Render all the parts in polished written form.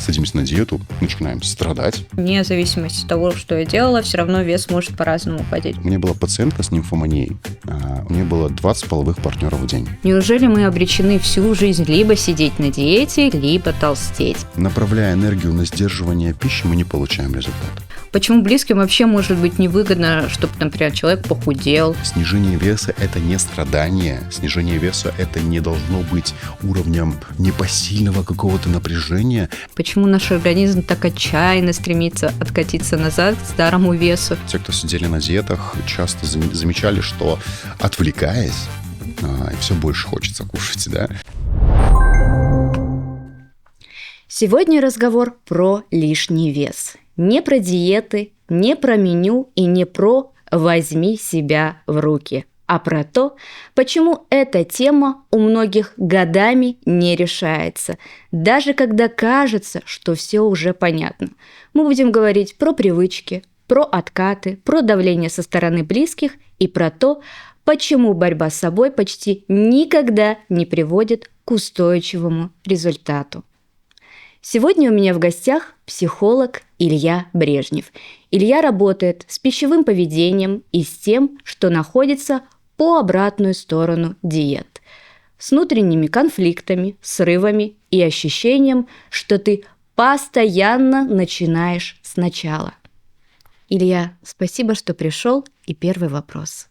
садимся на диету, начинаем страдать. Вне зависимости от того, что я делала, все равно вес может по-разному уходить. У меня была пациентка с нимфоманией. У нее было 20 половых партнеров в день. Неужели мы обречены всю жизнь либо сидеть на диете, либо толстеть? Направляя энергию на сдерживание пищи, мы не получаем результат. Почему близким вообще может быть невыгодно, чтобы, например, человек похудел? Снижение веса – это не страдание. Снижение веса – это не должно быть уровнем непосильного какого-то напряжения. Почему наш организм так отчаянно стремится откатиться назад к старому весу? Те, кто сидели на диетах, часто замечали, что, отвлекаясь, все больше хочется кушать, да? Сегодня разговор про лишний вес. Не про диеты, не про меню и не про «возьми себя в руки», а про то, почему эта тема у многих годами не решается, даже когда кажется, что все уже понятно. Мы будем говорить про привычки, про откаты, про давление со стороны близких и про то, почему борьба с собой почти никогда не приводит к устойчивому результату. Сегодня у меня в гостях психолог Илья Брежнев. Илья работает с пищевым поведением и с тем, что находится по обратную сторону диет. С внутренними конфликтами, срывами и ощущением, что ты постоянно начинаешь сначала. Илья, спасибо, что пришел. И первый вопрос.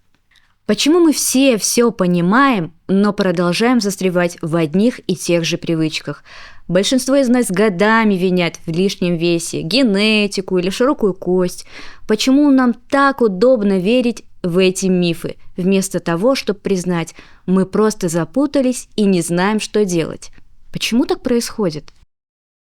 Почему мы все понимаем, но продолжаем застревать в одних и тех же привычках? Большинство из нас годами винят в лишнем весе генетику или широкую кость. Почему нам так удобно верить в эти мифы, вместо того, чтобы признать, мы просто запутались и не знаем, что делать? Почему так происходит?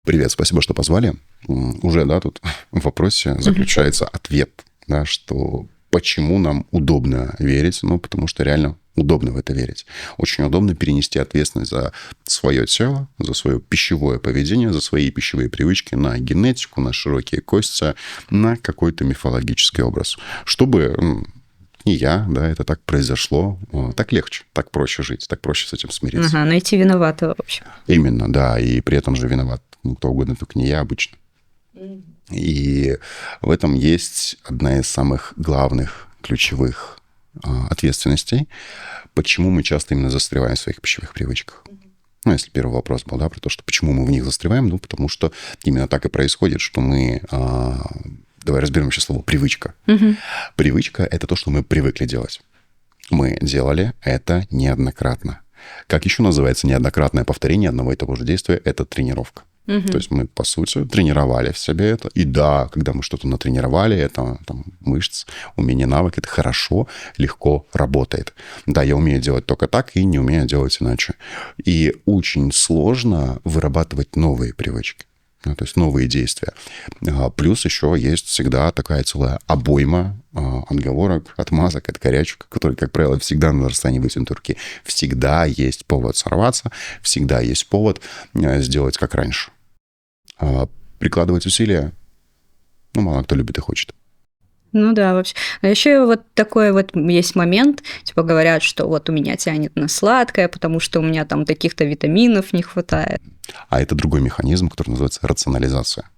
Привет, спасибо, что позвали. Уже, тут в вопросе заключается ответ, что почему нам удобно верить, потому что реально удобно в это верить. Очень удобно перенести ответственность за свое тело, за свое пищевое поведение, за свои пищевые привычки на генетику, на широкие кости, на какой-то мифологический образ. Чтобы не я, это так произошло, так легче, так проще жить, так проще с этим смириться. Найти виноватого, в общем. Именно, да, и при этом же виноват кто угодно, только не я обычно. И в этом есть одна из самых главных, ключевых ответственностей, почему мы часто именно застреваем в своих пищевых привычках. Если первый вопрос был, про то, что почему мы в них застреваем, потому что именно так и происходит, что мы... Давай разберем еще слово «привычка». Привычка – это то, что мы привыкли делать. Мы делали это неоднократно. Как еще называется неоднократное повторение одного и того же действия? Это тренировка. То есть мы, по сути, тренировали в себе это. И да, когда мы что-то натренировали, это мышцы, умение, навык, это хорошо, легко работает. Да, я умею делать только так и не умею делать иначе. И очень сложно вырабатывать новые привычки. То есть новые действия. Плюс еще есть всегда такая целая обойма отговорок, отмазок, откорячек, которые, как правило, всегда на расстоянии вытянутой руки. Всегда есть повод сорваться, всегда есть повод сделать как раньше. Прикладывать усилия, мало кто любит и хочет. Вообще. А еще такой есть момент, говорят, что у меня тянет на сладкое, потому что у меня там таких-то витаминов не хватает. А это другой механизм, который называется рационализация.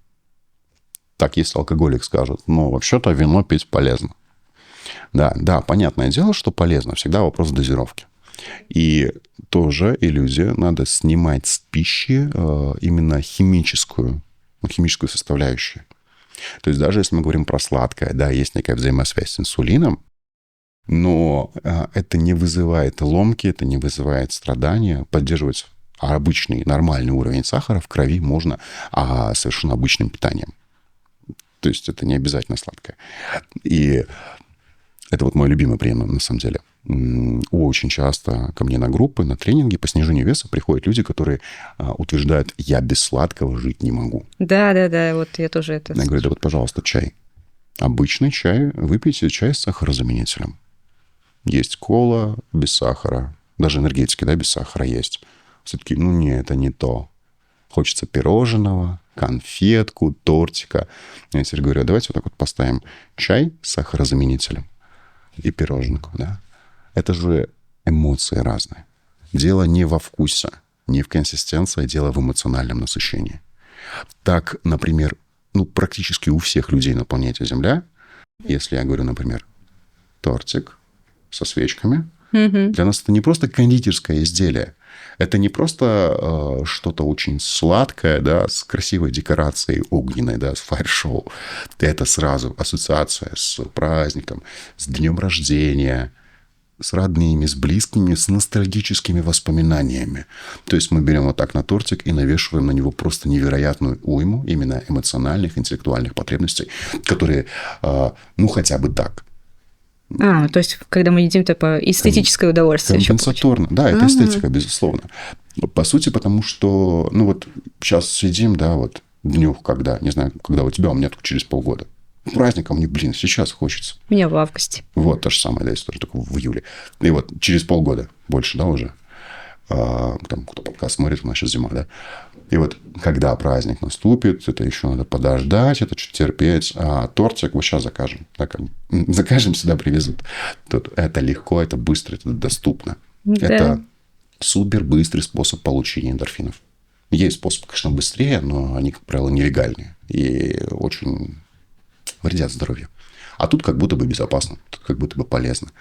Так, если алкоголик скажет, вообще-то вино пить полезно. Да, понятное дело, что полезно, всегда вопрос дозировки. И тоже иллюзия, надо снимать с пищи именно химическую составляющую. То есть даже если мы говорим про сладкое, есть некая взаимосвязь с инсулином, но это не вызывает ломки, это не вызывает страдания. Поддерживать обычный, нормальный уровень сахара в крови можно совершенно обычным питанием. То есть это не обязательно сладкое. И это мой любимый прием, на самом деле. Очень часто ко мне на группы, на тренинги по снижению веса приходят люди, которые утверждают, я без сладкого жить не могу. Да, я тоже это... Я говорю, пожалуйста, чай. Обычный чай, выпейте чай с сахарозаменителем. Есть кола без сахара, даже энергетики, без сахара есть. Все-таки, не, это не то. Хочется пирожного, конфетку, тортика. Я теперь говорю, давайте поставим чай с сахарозаменителем и пироженку, Это же эмоции разные. Дело не во вкусе, не в консистенции, дело в эмоциональном насыщении. Так, например, практически у всех людей на планете Земля, если я говорю, например, тортик со свечками, для нас это не просто кондитерское изделие, это не просто что-то очень сладкое, да, с красивой декорацией огненной, да, с фаер-шоу. Это сразу ассоциация с праздником, с днем рождения, с родными, с близкими, с ностальгическими воспоминаниями. То есть мы берем вот так на тортик и навешиваем на него просто невероятную уйму именно эмоциональных, интеллектуальных потребностей, которые, хотя бы так. То есть, когда мы едим, типа, эстетическое удовольствие. Компенсаторно. Да, это эстетика, безусловно. По сути, потому что, сейчас сидим, да, вот днюх, когда, не знаю, когда у тебя, у меня только через полгода. Праздником мне, сейчас хочется. У меня в августе. Вот, та же самая, да, история, только в июле. И вот через полгода, больше, да, уже, кто подкаст смотрит, у нас сейчас зима, да. И вот когда праздник наступит, это еще надо подождать, это чуть терпеть. А тортик вот сейчас закажем. Да, закажем, сюда привезут. Тут это легко, это быстро, это доступно. Да. Это супер быстрый способ получения эндорфинов. Есть способ, конечно, быстрее, но они, как правило, нелегальные. И очень вредят здоровью. А тут как будто бы безопасно, тут как будто бы полезно.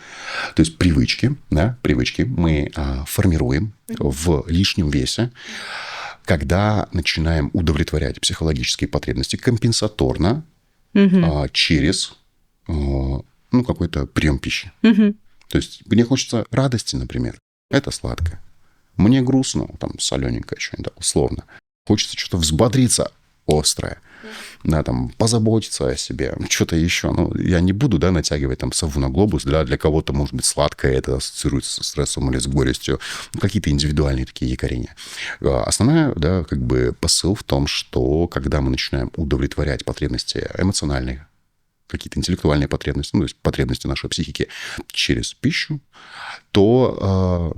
То есть привычки мы формируем в лишнем весе, когда начинаем удовлетворять психологические потребности компенсаторно через какой-то прием пищи. То есть мне хочется радости, например. Это сладкое. Мне грустно, там солененькое что-нибудь, да, условно. Хочется что-то взбодриться, острое. Да, там, позаботиться о себе, что-то еще. Я не буду, да, натягивать там сову на глобус. Для кого-то, может быть, сладкое, это ассоциируется со стрессом или с горестью. Какие-то индивидуальные такие якорения. Основная, да, как бы посыл в том, что когда мы начинаем удовлетворять потребности эмоциональные, какие-то интеллектуальные потребности, то есть потребности нашей психики через пищу, то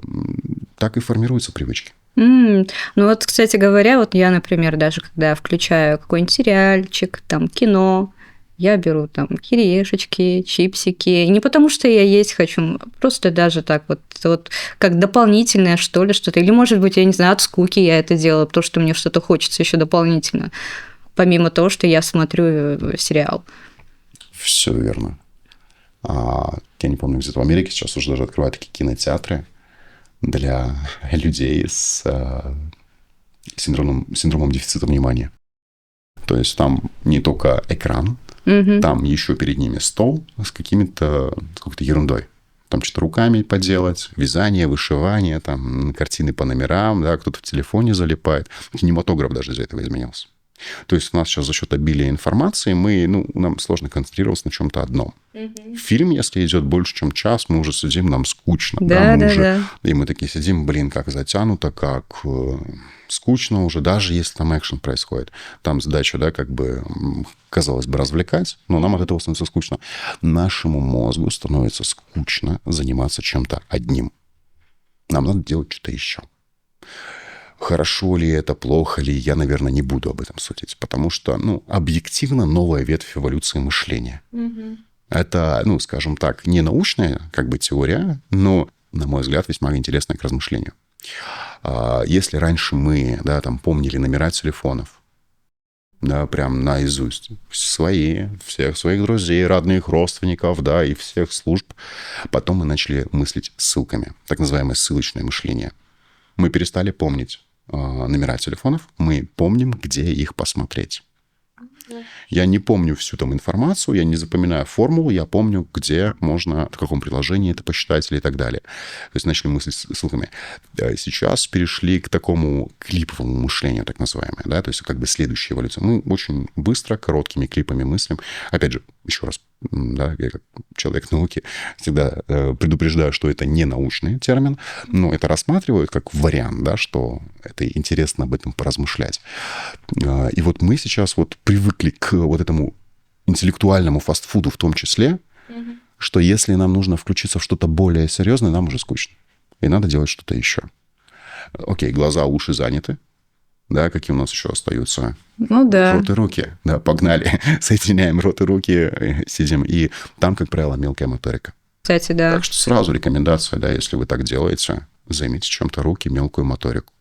так и формируются привычки. Кстати говоря, я, например, даже когда включаю какой-нибудь сериальчик, там, кино, я беру там кириешечки, чипсики. Не потому, что я есть хочу, просто даже так вот как дополнительное, что ли, что-то. Или, может быть, я не знаю, от скуки я это делаю, потому что мне что-то хочется еще дополнительно, помимо того, что я смотрю сериал. Все верно. Я не помню, где-то в Америке сейчас уже даже открывают такие кинотеатры для людей с синдромом дефицита внимания. То есть там не только экран, там еще перед ними стол с какой-то ерундой. Там что-то руками поделать, вязание, вышивание, там картины по номерам, да, кто-то в телефоне залипает. Кинематограф даже из-за этого изменился. То есть у нас сейчас за счет обилия информации нам сложно концентрироваться на чем-то одном. Фильм, если идет больше, чем час, мы уже сидим, нам скучно. Да. И мы такие сидим, как затянуто, как скучно уже, даже если там экшен происходит. Там задача, да, казалось бы, развлекать, но нам от этого становится скучно. Нашему мозгу становится скучно заниматься чем-то одним. Нам надо делать что-то еще. Хорошо ли это, плохо ли, я, наверное, не буду об этом судить, потому что, объективно новая ветвь эволюции мышления. Это, скажем так, не научная теория, но, на мой взгляд, весьма интересная к размышлению. Если раньше мы, да, там, помнили номера телефонов, да, прям наизусть, всех своих друзей, родных, родственников, да, и всех служб, потом мы начали мыслить ссылками, так называемое ссылочное мышление. Мы перестали помнить номера телефонов, мы помним, где их посмотреть. Я не помню всю там информацию, я не запоминаю формулу, я помню, где можно, в каком приложении это посчитать или так далее. То есть начали мыслить ссылками. Сейчас перешли к такому клиповому мышлению, так называемое, да, то есть следующая эволюция. Мы очень быстро, короткими клипами мыслим. Опять же, еще раз, да, я как человек науки всегда предупреждаю, что это не научный термин, но это рассматривают как вариант, да, что это интересно об этом поразмышлять. И вот мы сейчас привыкли к этому интеллектуальному фастфуду в том числе, что если нам нужно включиться в что-то более серьезное, нам уже скучно. И надо делать что-то еще. Окей, глаза, уши заняты. Да, какие у нас еще остаются? Да. Рот и руки. Да, погнали. Соединяем рот и руки, сидим. И там, как правило, мелкая моторика. Кстати, да. Так что сразу рекомендация, да, если вы так делаете, займите чем-то руки, мелкую моторику.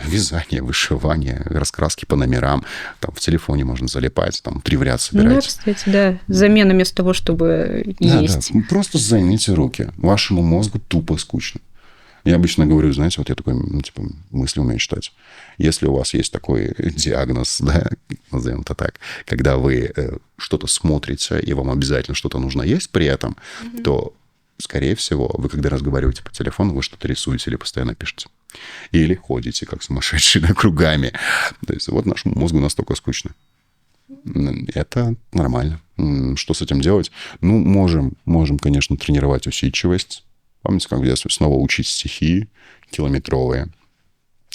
вязание, вышивание, раскраски по номерам. Там в телефоне можно залипать, там 3 в ряд собирать. Ну, кстати, да. Замена вместо того, чтобы есть. Да. Просто займите руки. Вашему мозгу тупо скучно. Я обычно говорю, знаете, вот я такой, мысли умею читать. Если у вас есть такой диагноз, да, назовем это так, когда вы что-то смотрите, и вам обязательно что-то нужно есть при этом, то, скорее всего, вы, когда разговариваете по телефону, вы что-то рисуете или постоянно пишете. Или ходите, как сумасшедшие, кругами. То есть вот нашему мозгу настолько скучно. Это нормально. Что с этим делать? Ну, можем, конечно, тренировать усидчивость. Помните, как в детстве снова учить стихи километровые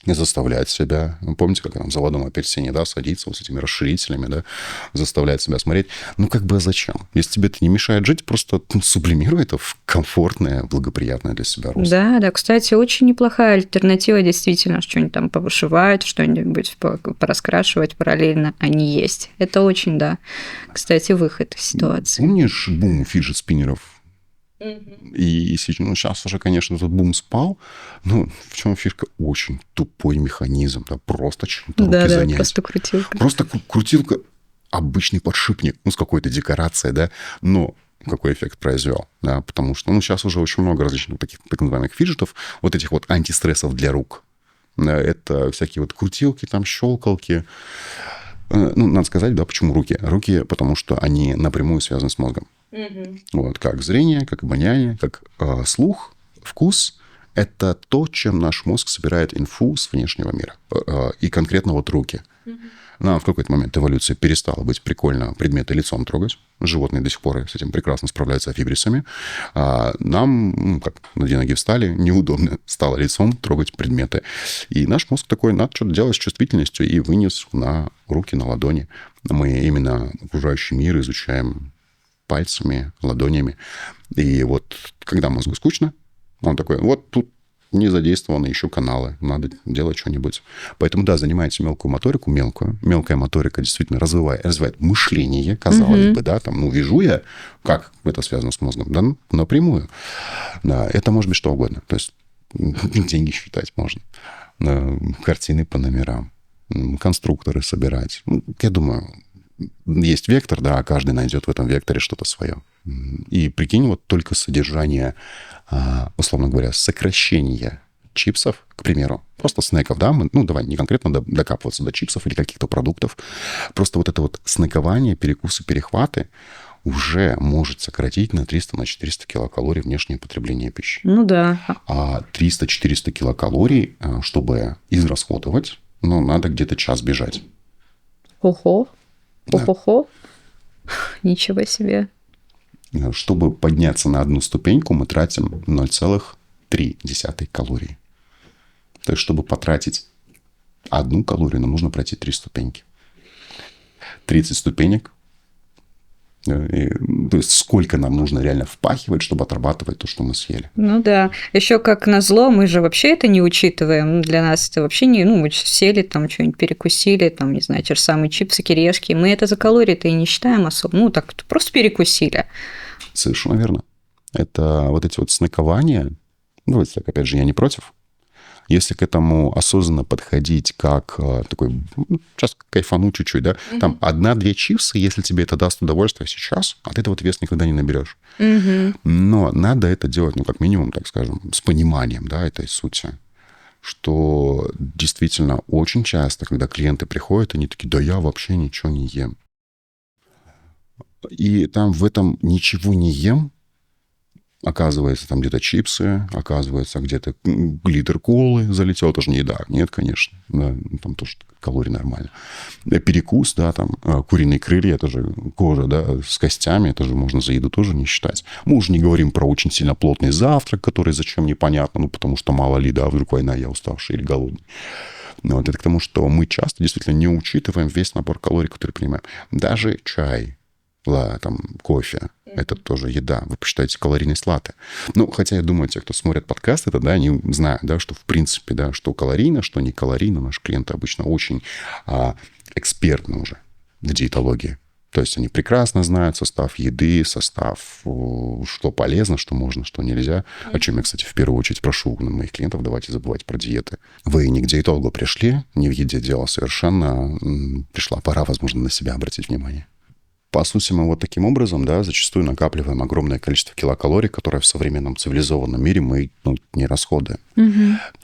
и заставлять себя. Помните, как там в «Заводном апельсине», да, садиться вот с этими расширителями, да, заставлять себя смотреть. Ну, как бы зачем? Если тебе это не мешает жить, просто сублимируй это в комфортное, благоприятное для себя русло. Да, кстати, очень неплохая альтернатива, действительно, что-нибудь там повышивать, что-нибудь пораскрашивать параллельно, они есть. Это очень, да, кстати, выход из ситуации. Помнишь бум фиджет-спиннеров? И сейчас уже, конечно, этот бум спал, но в чем фишка? Очень тупой механизм, да, просто чем-то руки занять. Просто крутилка. Просто крутилка, обычный подшипник, с какой-то декорацией, да, но какой эффект произвел, да, потому что, сейчас уже очень много различных таких так называемых фиджетов, вот этих вот антистрессов для рук. Это всякие вот крутилки, там, щелкалки. Надо сказать, да, почему руки? Руки, потому что они напрямую связаны с мозгом. Вот, как зрение, как обоняние, как слух, вкус. Это то, чем наш мозг собирает инфу с внешнего мира. И конкретно вот руки. Нам в какой-то момент эволюции перестало быть прикольно предметы лицом трогать. Животные до сих пор с этим прекрасно справляются афибрисами. А нам, как на 2 ноги встали, неудобно стало лицом трогать предметы. И наш мозг такой, надо что-то делать с чувствительностью, и вынес на руки, на ладони. Мы именно окружающий мир изучаем пальцами, ладонями. И вот когда мозгу скучно, он такой, вот тут не задействованы еще каналы, надо делать что-нибудь. Поэтому, да, занимайте мелкую моторику, Мелкая моторика действительно развивает мышление, казалось бы, да, там, вижу я, как это связано с мозгом, да, напрямую. Да, это может быть что угодно. То есть деньги считать можно, картины по номерам, конструкторы собирать. Я думаю, есть вектор, да, каждый найдет в этом векторе что-то свое. И прикинь, вот только содержание, условно говоря, сокращение чипсов, к примеру, просто снеков, да, давай не конкретно докапываться до чипсов или каких-то продуктов, просто вот это вот снекование, перекусы, перехваты уже может сократить на 300-400 килокалорий внешнее потребление пищи. Ну да. А 300-400 килокалорий, чтобы израсходовать, надо где-то час бежать. Ого. Ого. Ничего себе. Чтобы подняться на одну ступеньку, мы тратим 0,3 калории. То есть, чтобы потратить 1 калорию, нам нужно пройти 3 ступеньки. 30 ступенек. То есть, сколько нам нужно реально впахивать, чтобы отрабатывать то, что мы съели. Ну да. Еще как назло, мы же вообще это не учитываем. Для нас это вообще не... мы сели, там что-нибудь перекусили, там, не знаю, те же самые чипсы, кириешки. Мы это за калории-то и не считаем особо. Так просто перекусили. Совершенно верно. Это вот эти вот снекования. Давайте так, опять же, я не против. Если к этому осознанно подходить как такой, сейчас кайфану чуть-чуть, да, там 1-2 чипсы, если тебе это даст удовольствие сейчас, от этого ты вес никогда не наберешь. Но надо это делать, как минимум, так скажем, с пониманием, да, этой сути. Что действительно очень часто, когда клиенты приходят, они такие, да я вообще ничего не ем. И там в этом ничего не ем, оказывается, там где-то чипсы, оказывается, где-то глиттер колы залетел, это же не еда. Нет, конечно. Да, там тоже калорий нормально. Перекус, да, там куриные крылья, это же кожа, да, с костями, это же можно за еду тоже не считать. Мы уже не говорим про очень сильно плотный завтрак, который зачем непонятно, потому что мало ли, да, вдруг война, я уставший или голодный. Вот это к тому, что мы часто действительно не учитываем весь набор калорий, который принимаем. Даже чай, там, кофе, это тоже еда. Вы посчитаете калорийность латте. Хотя я думаю, те, кто смотрят подкаст, это, да, они знают, да, что в принципе, да, что калорийно, что не калорийно. Наши клиенты обычно очень экспертны уже в диетологии. То есть они прекрасно знают состав еды, состав, что полезно, что можно, что нельзя. О чем я, кстати, в первую очередь прошу моих клиентов, давайте забывать про диеты. Вы не к диетологу пришли, не в еде дело совершенно. Пришла пора, возможно, на себя обратить внимание. По сути, мы вот таким образом, да, зачастую накапливаем огромное количество килокалорий, которое в современном цивилизованном мире мы не расходуем.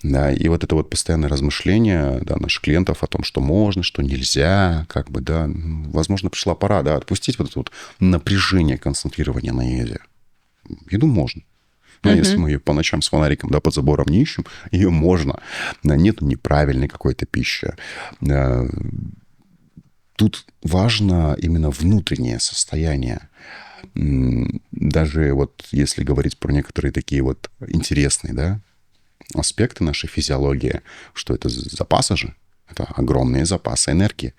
Да, и вот это вот постоянное размышление, да, наших клиентов о том, что можно, что нельзя, как бы, да, возможно, пришла пора, да, отпустить вот это вот напряжение концентрирования на еде. Еду можно. Но если мы ее по ночам с фонариком, да, под забором не ищем, ее можно. Да, нету неправильной какой-то пищи. Тут важно именно внутреннее состояние. Даже вот если говорить про некоторые такие вот интересные, да, аспекты нашей физиологии, что это запасы же, это огромные запасы энергии.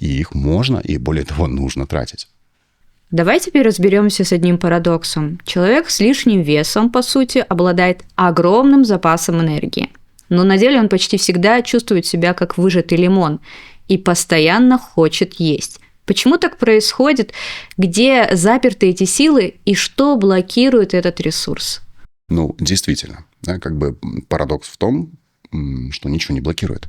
И их можно, и более того, нужно тратить. Давай теперь разберемся с одним парадоксом. Человек с лишним весом, по сути, обладает огромным запасом энергии. Но на деле он почти всегда чувствует себя как выжатый лимон и постоянно хочет есть. Почему так происходит? Где заперты эти силы и что блокирует этот ресурс? Ну, действительно, да, как бы парадокс в том, что ничего не блокирует.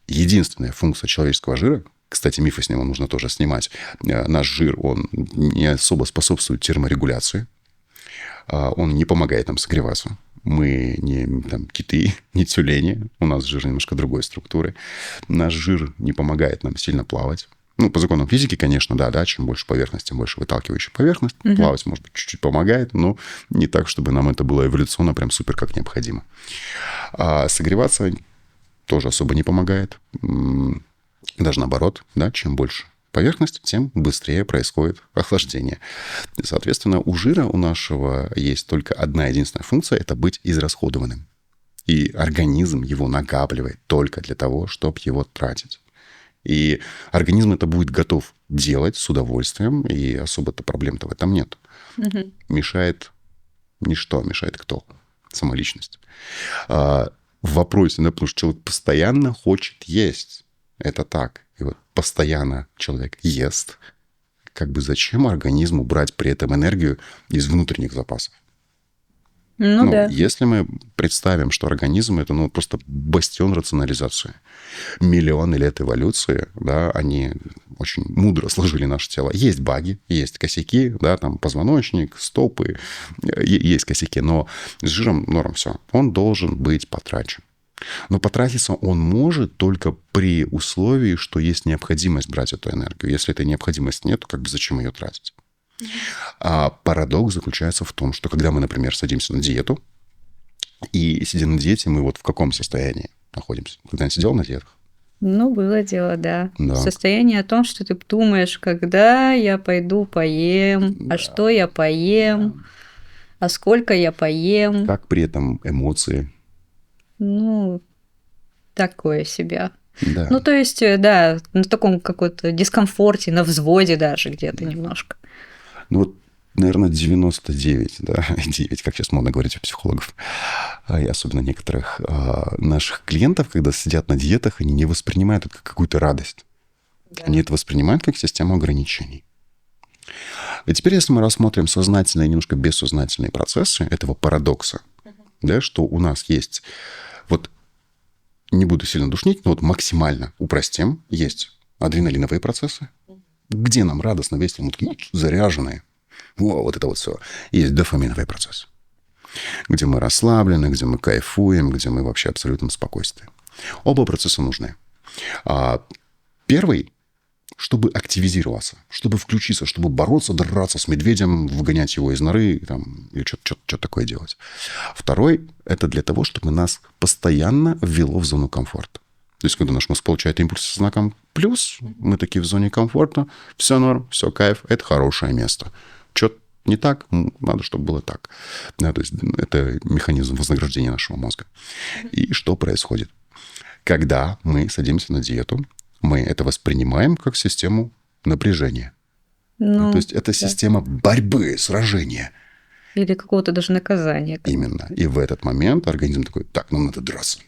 Единственная функция человеческого жира, кстати, мифы с него нужно тоже снимать, наш жир, он не особо способствует терморегуляции, он не помогает нам согреваться. Мы не там, киты, не тюлени, у нас жир немножко другой структуры. Наш жир не помогает нам сильно плавать. Ну, по законам физики, конечно, да, чем больше поверхность, тем больше выталкивающая поверхность. Плавать, может быть, чуть-чуть помогает, но не так, чтобы нам это было эволюционно прям супер как необходимо. А согреваться тоже особо не помогает. Даже наоборот, да, чем больше поверхность, тем быстрее происходит охлаждение. И, соответственно, у жира у нашего есть только одна единственная функция – это быть израсходованным. И организм его накапливает только для того, чтобы его тратить. И организм это будет готов делать с удовольствием, и особо-то проблем-то в этом нет. Мешает ничто, мешает кто? Самоличность. В вопросе, да, потому что человек постоянно хочет есть. Это так. И вот постоянно человек ест. Как бы зачем организму брать при этом энергию из внутренних запасов? Ну, да. Если мы представим, что организм – это просто бастион рационализации. Миллионы лет эволюции, да, они очень мудро сложили наше тело. Есть баги, есть косяки, да, там позвоночник, стопы, есть косяки, но с жиром норм все. Он должен быть потрачен. Но потратиться он может только при условии, что есть необходимость брать эту энергию. Если этой необходимости нет, то как бы зачем ее тратить? А парадокс заключается в том, что когда мы, например, садимся на диету, и сидя на диете, мы вот в каком состоянии находимся? Когда-нибудь сидел на диетах? Ну, было дело, да. Состояние о том, что ты думаешь, когда я пойду поем, а что я поем, а сколько я поем. Как при этом эмоции? Ну, такое себя. Да. Ну, то есть, да, на таком каком-то дискомфорте, на взводе даже где-то немножко. Ну, вот, наверное, 99, да, 9, как сейчас модно говорить у психологов, и особенно некоторых наших клиентов, когда сидят на диетах, они не воспринимают это как какую-то радость. Да. Они это воспринимают как систему ограничений. И теперь, если мы рассмотрим сознательные и немножко бессознательные процессы этого парадокса, да, что у нас есть, вот не буду сильно душнить, но вот максимально упростим, есть адреналиновые процессы, где нам радостно, весело, мы такие заряженные. Вот это вот все. Есть дофаминовый процесс, где мы расслаблены, где мы кайфуем, где мы вообще в абсолютном спокойствии. Оба процесса нужны. Первый, чтобы активизироваться, чтобы включиться, чтобы бороться, драться с медведем, выгонять его из норы там, или что-то такое делать. Второй – это для того, чтобы нас постоянно ввело в зону комфорта. То есть, когда наш мозг получает импульс со знаком плюс, мы такие в зоне комфорта, все норм, все кайф, это хорошее место. Что-то не так, надо, чтобы было так. Да, то есть, это механизм вознаграждения нашего мозга. И что происходит? Когда мы садимся на диету, мы это воспринимаем как систему напряжения. То есть, это система борьбы, сражения. Или какого-то даже наказания. Именно. И в этот момент организм такой, так, нам надо драться.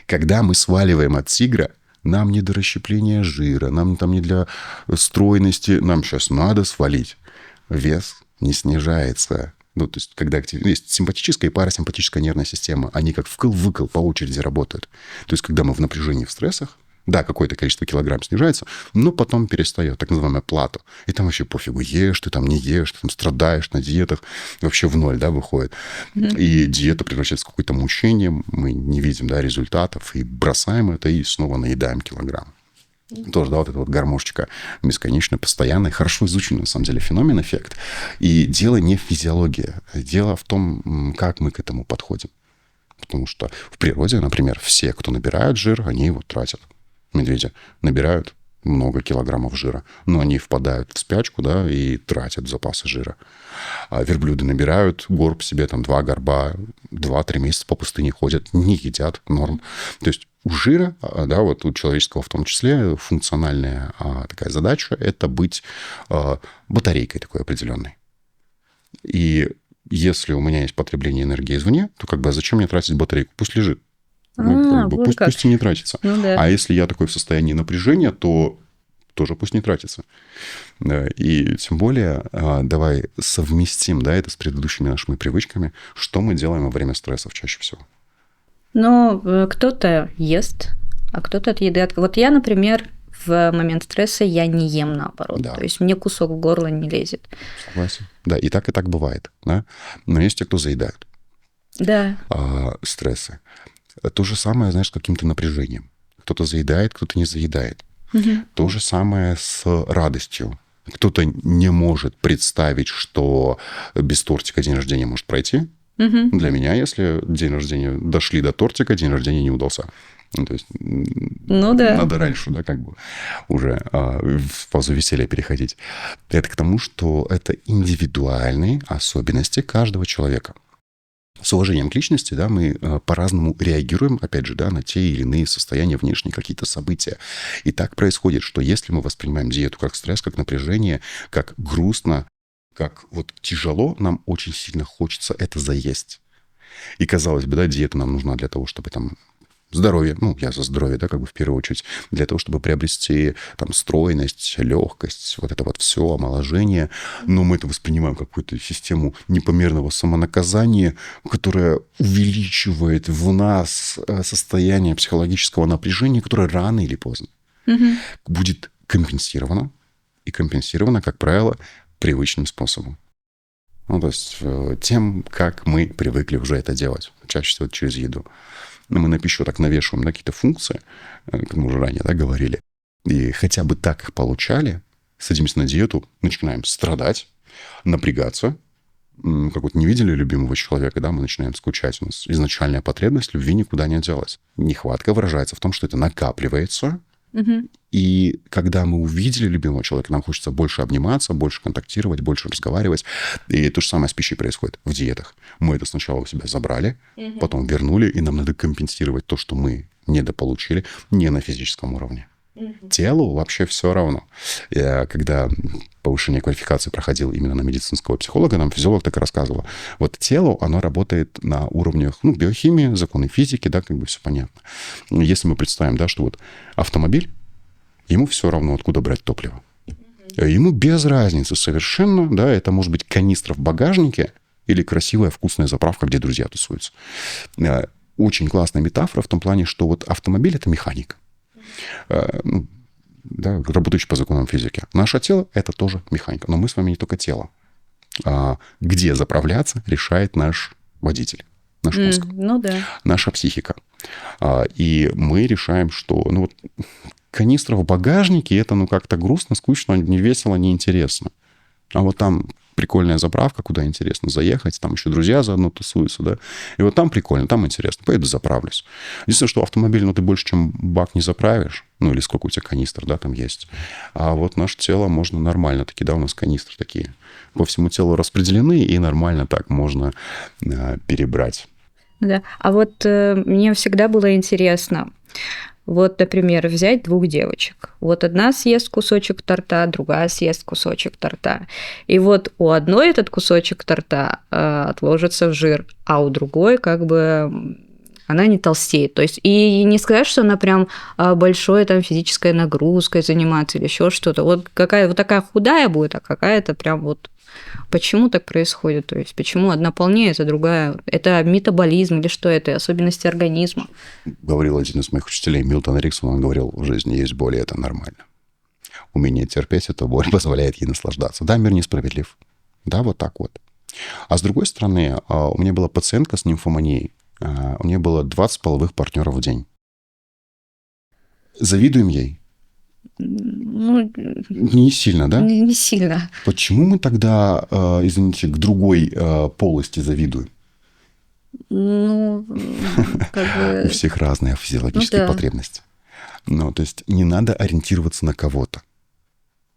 Когда мы сваливаем от тигра, нам не до расщепления жира, нам там не для стройности, нам сейчас надо свалить. Вес не снижается. Ну, то есть, когда есть симпатическая и парасимпатическая нервная система, они как вкл-выкл по очереди работают. То есть, когда мы в напряжении, в стрессах, да, какое-то количество килограмм снижается, но потом перестает, так называемое плато. И там вообще пофигу, ешь ты там, не ешь, ты там страдаешь на диетах, вообще в ноль, да, выходит. И диета превращается в какое-то мучение, мы не видим, да, результатов, и бросаем это, и снова наедаем килограмм. Тоже, да, вот эта вот гармошечка бесконечно, постоянная, хорошо изученный, на самом деле, феномен, эффект. И дело не в физиологии. Дело в том, как мы к этому подходим. Потому что в природе, например, все, кто набирают жир, они его тратят. Медведи набирают много килограммов жира, но они впадают в спячку, да, и тратят запасы жира. А верблюды набирают горб себе, там, 2 горба, 2-3 месяца по пустыне ходят, не едят, норм. То есть у жира, да, вот у человеческого в том числе, функциональная такая задача – это быть батарейкой такой определенной. И если у меня есть потребление энергии извне, то как бы зачем мне тратить батарейку? Пусть лежит. Вот пусть и не тратится. Ну, да. А если я такой в состоянии напряжения, то тоже пусть не тратится. И тем более давай совместим, да, это с предыдущими нашими привычками, что мы делаем во время стрессов чаще всего. Ну, кто-то ест, а кто-то от еды... Вот я, например, в момент стресса я не ем, наоборот. Да. То есть мне кусок в горло не лезет. Согласен. Да, и так бывает. Да? Но есть те, кто заедают Да. стрессы. То же самое, знаешь, с каким-то напряжением. Кто-то заедает, кто-то не заедает. То же самое с радостью. Кто-то не может представить, что без тортика день рождения может пройти. Для меня, если день рождения дошли до тортика, день рождения не удался. Ну, то есть надо раньше, да, как бы уже в фазу веселья переходить. Это к тому, что это индивидуальные особенности каждого человека. С уважением к личности, да, мы по-разному реагируем, опять же, да, на те или иные состояния, внешние какие-то события. И так происходит, что если мы воспринимаем диету как стресс, как напряжение, как грустно, как вот тяжело, нам очень сильно хочется это заесть. И, казалось бы, да, диета нам нужна для того, чтобы там здоровье, ну, я за здоровье, да, как бы в первую очередь, для того, чтобы приобрести там стройность, легкость, вот это вот все, омоложение. Но мы это воспринимаем как какую-то систему непомерного самонаказания, которая увеличивает в нас состояние психологического напряжения, которое рано или поздно будет компенсировано. И компенсировано, как правило, привычным способом. Ну, то есть тем, как мы привыкли уже это делать, чаще всего через еду. Мы на пищу так навешиваем на какие-то функции, как мы уже ранее, да, говорили, и хотя бы так их получали, садимся на диету, начинаем страдать, напрягаться. Как вот не видели любимого человека, да, мы начинаем скучать. У нас изначальная потребность любви никуда не делась. Нехватка выражается в том, что это накапливается. И когда мы увидели любимого человека, нам хочется больше обниматься, больше контактировать, больше разговаривать. И то же самое с пищей происходит в диетах. Мы это сначала у себя забрали, потом вернули, и нам надо компенсировать то, что мы недополучили, не на физическом уровне. Телу вообще все равно. Я, когда повышение квалификации проходил именно на медицинского психолога, нам физиолог так и рассказывал. Вот тело, оно работает на уровнях, ну, биохимии, законы физики, да, как бы все понятно. Если мы представим, да, что вот автомобиль, ему все равно, откуда брать топливо. Ему без разницы совершенно, да, это может быть канистра в багажнике или красивая вкусная заправка, где друзья тусуются. Очень классная метафора в том плане, что вот автомобиль — это механик. Да, работающий по законам физики. Наше тело — это тоже механика. Но мы с вами не только тело. Где заправляться, решает наш водитель, наш мозг, наша психика. И мы решаем, что ну, вот, канистра в багажнике — это ну, как-то грустно, скучно, не весело, неинтересно. А вот там прикольная заправка, куда интересно заехать, там еще друзья заодно тусуются, да. И вот там прикольно, там интересно, поеду заправлюсь. Единственное, что автомобиль, ну, ты больше, чем бак не заправишь, ну, или сколько у тебя канистр, да, там есть. А вот наше тело можно нормально, таки, да, у нас канистры такие по всему телу распределены, и нормально так можно перебрать. Да, а вот мне всегда было интересно, вот, например, взять 2 девочек. Вот одна съест кусочек торта, другая съест кусочек торта. И вот у одной этот кусочек торта отложится в жир, а у другой как бы она не толстеет. То есть, и не сказать, что она прям большой там физической нагрузкой занимается или еще что-то. Вот какая вот такая худая будет, а какая-то прям вот... Почему так происходит? То есть, почему одна полнеет, а другая... Это метаболизм или что это? Особенности организма? Говорил один из моих учителей, Милтон Эриксон, он говорил, в жизни есть боль, и это нормально. Умение терпеть эту боль позволяет ей наслаждаться. Да, мир несправедлив. Да, вот так вот. А с другой стороны, у меня была пациентка с нимфоманией. У нее было 20 половых партнеров в день. Завидуем ей? Ну, не сильно, да? Не сильно. Почему мы тогда, извините, к другой полости завидуем? Ну, как бы... У всех разные физиологические потребности. Ну, то есть не надо ориентироваться на кого-то.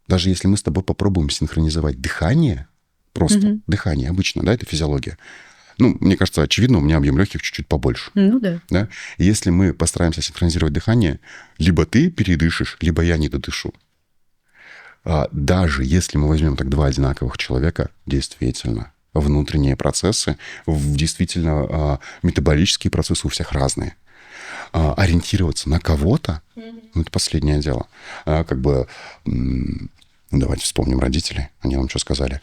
Даже если мы с тобой попробуем синхронизовать дыхание, просто дыхание обычно, да, это физиология. Ну, мне кажется, очевидно, у меня объем легких чуть-чуть побольше. Ну да. Да? И если мы постараемся синхронизировать дыхание, либо ты передышишь, либо я не додышу. Даже если мы возьмем так два одинаковых человека, действительно, внутренние процессы, действительно, метаболические процессы у всех разные. Ориентироваться на кого-то, ну, это последнее дело. Как бы, давайте вспомним родителей, они нам что сказали.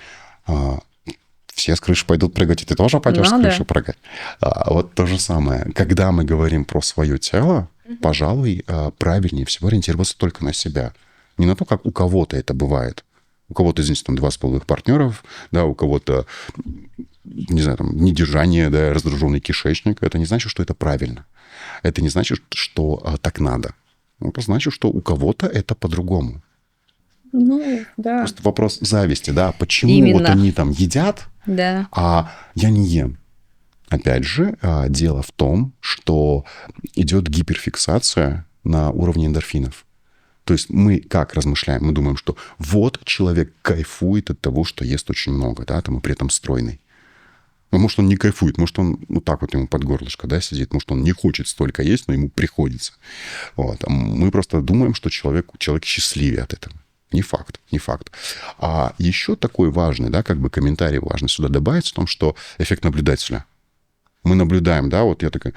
Все с крыши пойдут прыгать, и ты тоже пойдешь с крыши прыгать. Вот то же самое. Когда мы говорим про свое тело, пожалуй, правильнее всего ориентироваться только на себя. Не на то, как у кого-то это бывает. У кого-то, извините, там 2,5 партнеров, да, у кого-то, не знаю, там, недержание, да, раздраженный кишечник. Это не значит, что это правильно. Это не значит, что так надо. Это значит, что у кого-то это по-другому. Ну, да. Просто вопрос зависти, да. Почему Именно. вот они там едят, да, а я не ем? Опять же, дело в том, что идет гиперфиксация на уровне эндорфинов. То есть мы как размышляем? Мы думаем, что вот человек кайфует от того, что ест очень много, да, там, и при этом стройный. Ну, может, он не кайфует, может, он вот так вот ему под горлышко, да, сидит, может, он не хочет столько есть, но ему приходится. Вот. А мы просто думаем, что человек счастливее от этого. Не факт, не факт. А еще такой важный, да, как бы комментарий важно сюда добавить в том, что эффект наблюдателя. Мы наблюдаем, да, вот я такая,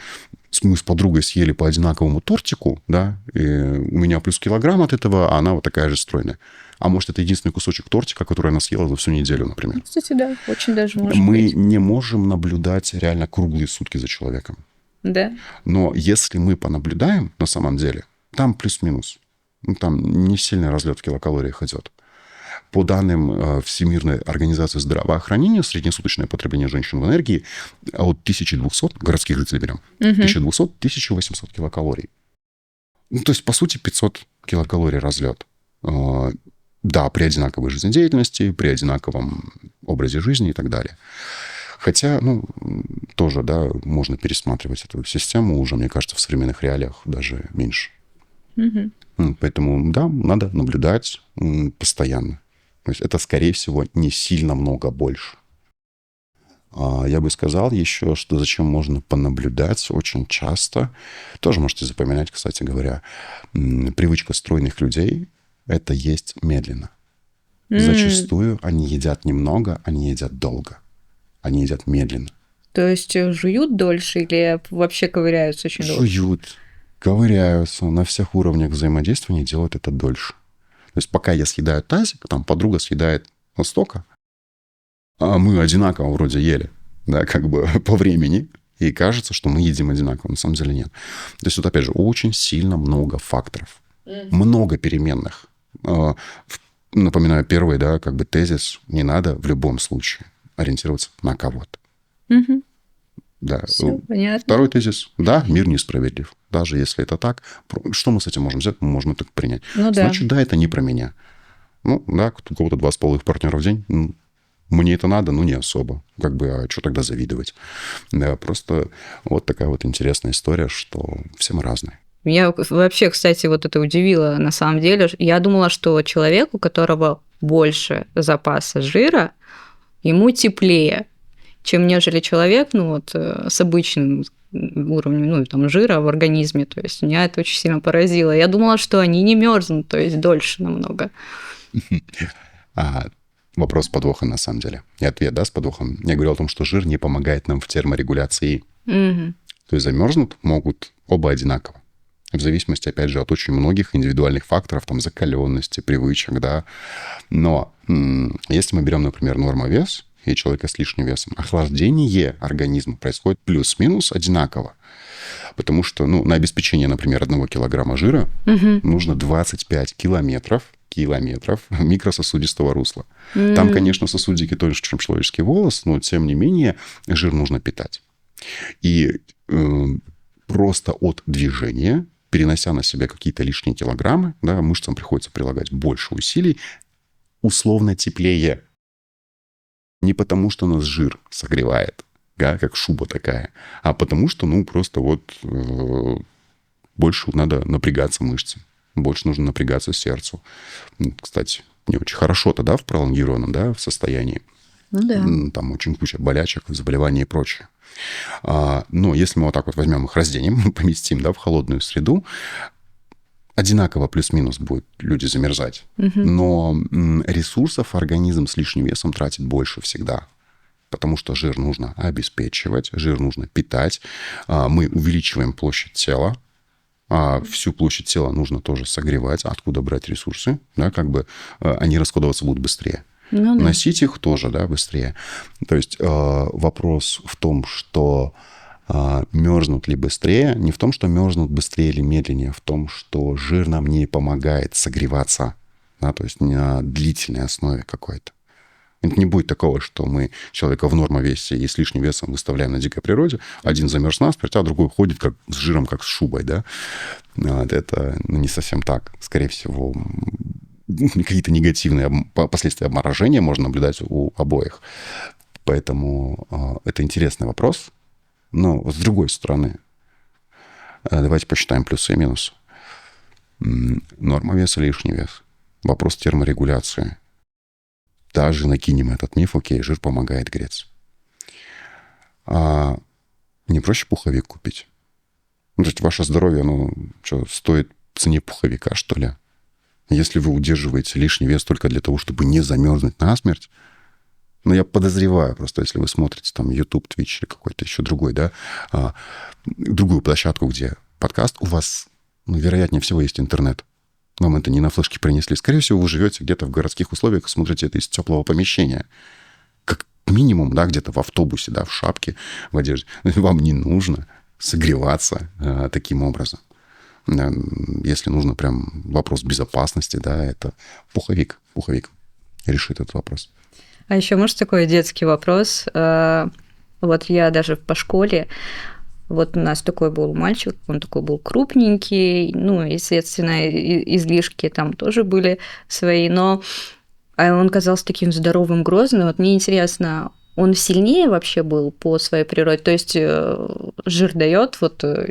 мы с подругой съели по одинаковому тортику, да, и у меня плюс килограмм от этого, а она вот такая же стройная. А может, это единственный кусочек тортика, который она съела за всю неделю, например. Кстати, да, очень даже может Мы быть. не можем наблюдать реально круглые сутки за человеком. Да. Но если мы понаблюдаем, на самом деле, там плюс-минус. Ну, там не сильный разлет в килокалориях идет. По данным Всемирной организации здравоохранения, среднесуточное потребление женщин в энергии от 1200, городских жителей берем, 1200-1800 килокалорий. Ну, то есть, по сути, 500 килокалорий разлет. Да, при одинаковой жизнедеятельности, при одинаковом образе жизни и так далее. Хотя, ну, тоже, да, можно пересматривать эту систему уже, мне кажется, в современных реалиях даже меньше. Поэтому, да, надо наблюдать постоянно. То есть это, скорее всего, не сильно много больше. Я бы сказал еще, что зачем можно понаблюдать очень часто. Тоже можете запоминать, кстати говоря, привычка стройных людей – это есть медленно. Зачастую они едят немного, они едят долго. Они едят медленно. То есть жуют дольше или вообще ковыряются очень долго? Жуют, ковыряются, на всех уровнях взаимодействия они делают это дольше. То есть пока я съедаю тазик, там подруга съедает настолько, а мы одинаково вроде ели, да, как бы по времени, и кажется, что мы едим одинаково. На самом деле нет. То есть вот опять же очень сильно много факторов, много переменных. Напоминаю, первый, да, как бы тезис: не надо в любом случае ориентироваться на кого-то. Да. Всё понятно. Второй тезис: да, мир несправедлив. Даже если это так, что мы с этим можем сделать? Мы можем это принять. Ну, да. Значит, да, это не про меня. Ну, да, у кого-то 2,5 партнера в день. Мне это надо, не особо. Как бы, а что тогда завидовать? Да, просто вот такая вот интересная история, что все мы разные. Меня вообще, кстати, вот это удивило на самом деле. Я думала, что человек, у которого больше запаса жира, ему теплее, чем нежели человек, с обычным уровнем, там, жира в организме. То есть меня это очень сильно поразило. Я думала, что они не мерзнут, то есть дольше намного. Вопрос подвоха на самом деле. И ответ, да, с подвохом. Я говорил о том, что жир не помогает нам в терморегуляции. То есть замерзнут могут оба одинаково. В зависимости, опять же, от очень многих индивидуальных факторов, там, закаленности, привычек, да. Но если мы берем, например, норма-вес и человека с лишним весом, охлаждение организма происходит плюс-минус одинаково. Потому что, на обеспечение, например, 1 килограмма жира нужно 25 километров микрососудистого русла. Там, конечно, сосудики тоньше, чем человеческий волос, но, тем не менее, жир нужно питать. И просто от движения, перенося на себя какие-то лишние килограммы, да, мышцам приходится прилагать больше усилий, условно теплее. Не потому, что нас жир согревает, да, как шуба такая, а потому что, просто больше надо напрягаться мышцам, больше нужно напрягаться сердцу. Кстати, не очень хорошо-то, да, в пролонгированном, да, в состоянии. Да. Там очень куча болячек, заболеваний и прочее. Но если мы вот так вот возьмем их, разденем, поместим, да, в холодную среду, одинаково плюс-минус будут люди замерзать. Но ресурсов организм с лишним весом тратит больше всегда. Потому что жир нужно обеспечивать, жир нужно питать. Мы увеличиваем площадь тела. Всю площадь тела нужно тоже согревать. Откуда брать ресурсы? Да, они расходоваться будут быстрее. Носить их тоже, да, быстрее. То есть вопрос в том, что мерзнут ли быстрее, не в том, что мерзнут быстрее или медленнее, в том, что жир нам не помогает согреваться, да, то есть не на длительной основе какой-то. Это не будет такого, что мы человека в нормовесе и с лишним весом выставляем на дикой природе, один замерз насмерть, а другой ходит как с жиром, как с шубой, да. Это не совсем так. Скорее всего, какие-то негативные последствия обморожения можно наблюдать у обоих. Поэтому это интересный вопрос. Но с другой стороны, давайте посчитаем плюсы и минусы. Норма веса, лишний вес. Вопрос терморегуляции. Даже накинем этот миф, окей, жир помогает греться. Не проще пуховик купить? То есть ваше здоровье, стоит в цене пуховика, что ли? Если вы удерживаете лишний вес только для того, чтобы не замерзнуть насмерть, я подозреваю, просто если вы смотрите там YouTube, Twitch или какой-то еще другой, да, другую площадку, где подкаст, у вас, вероятнее всего, есть интернет. Вам это не на флешке принесли. Скорее всего, вы живете где-то в городских условиях, смотрите это из теплого помещения. Как минимум, да, где-то в автобусе, да, в шапке, в одежде. Вам не нужно согреваться таким образом. Если нужно прям вопрос безопасности, да, это пуховик решит этот вопрос. А еще, может, такой детский вопрос. Вот я даже по школе, вот у нас такой был мальчик, он такой был крупненький, естественно, излишки там тоже были свои, но он казался таким здоровым, грозным. Вот мне интересно, он сильнее вообще был по своей природе? То есть жир дает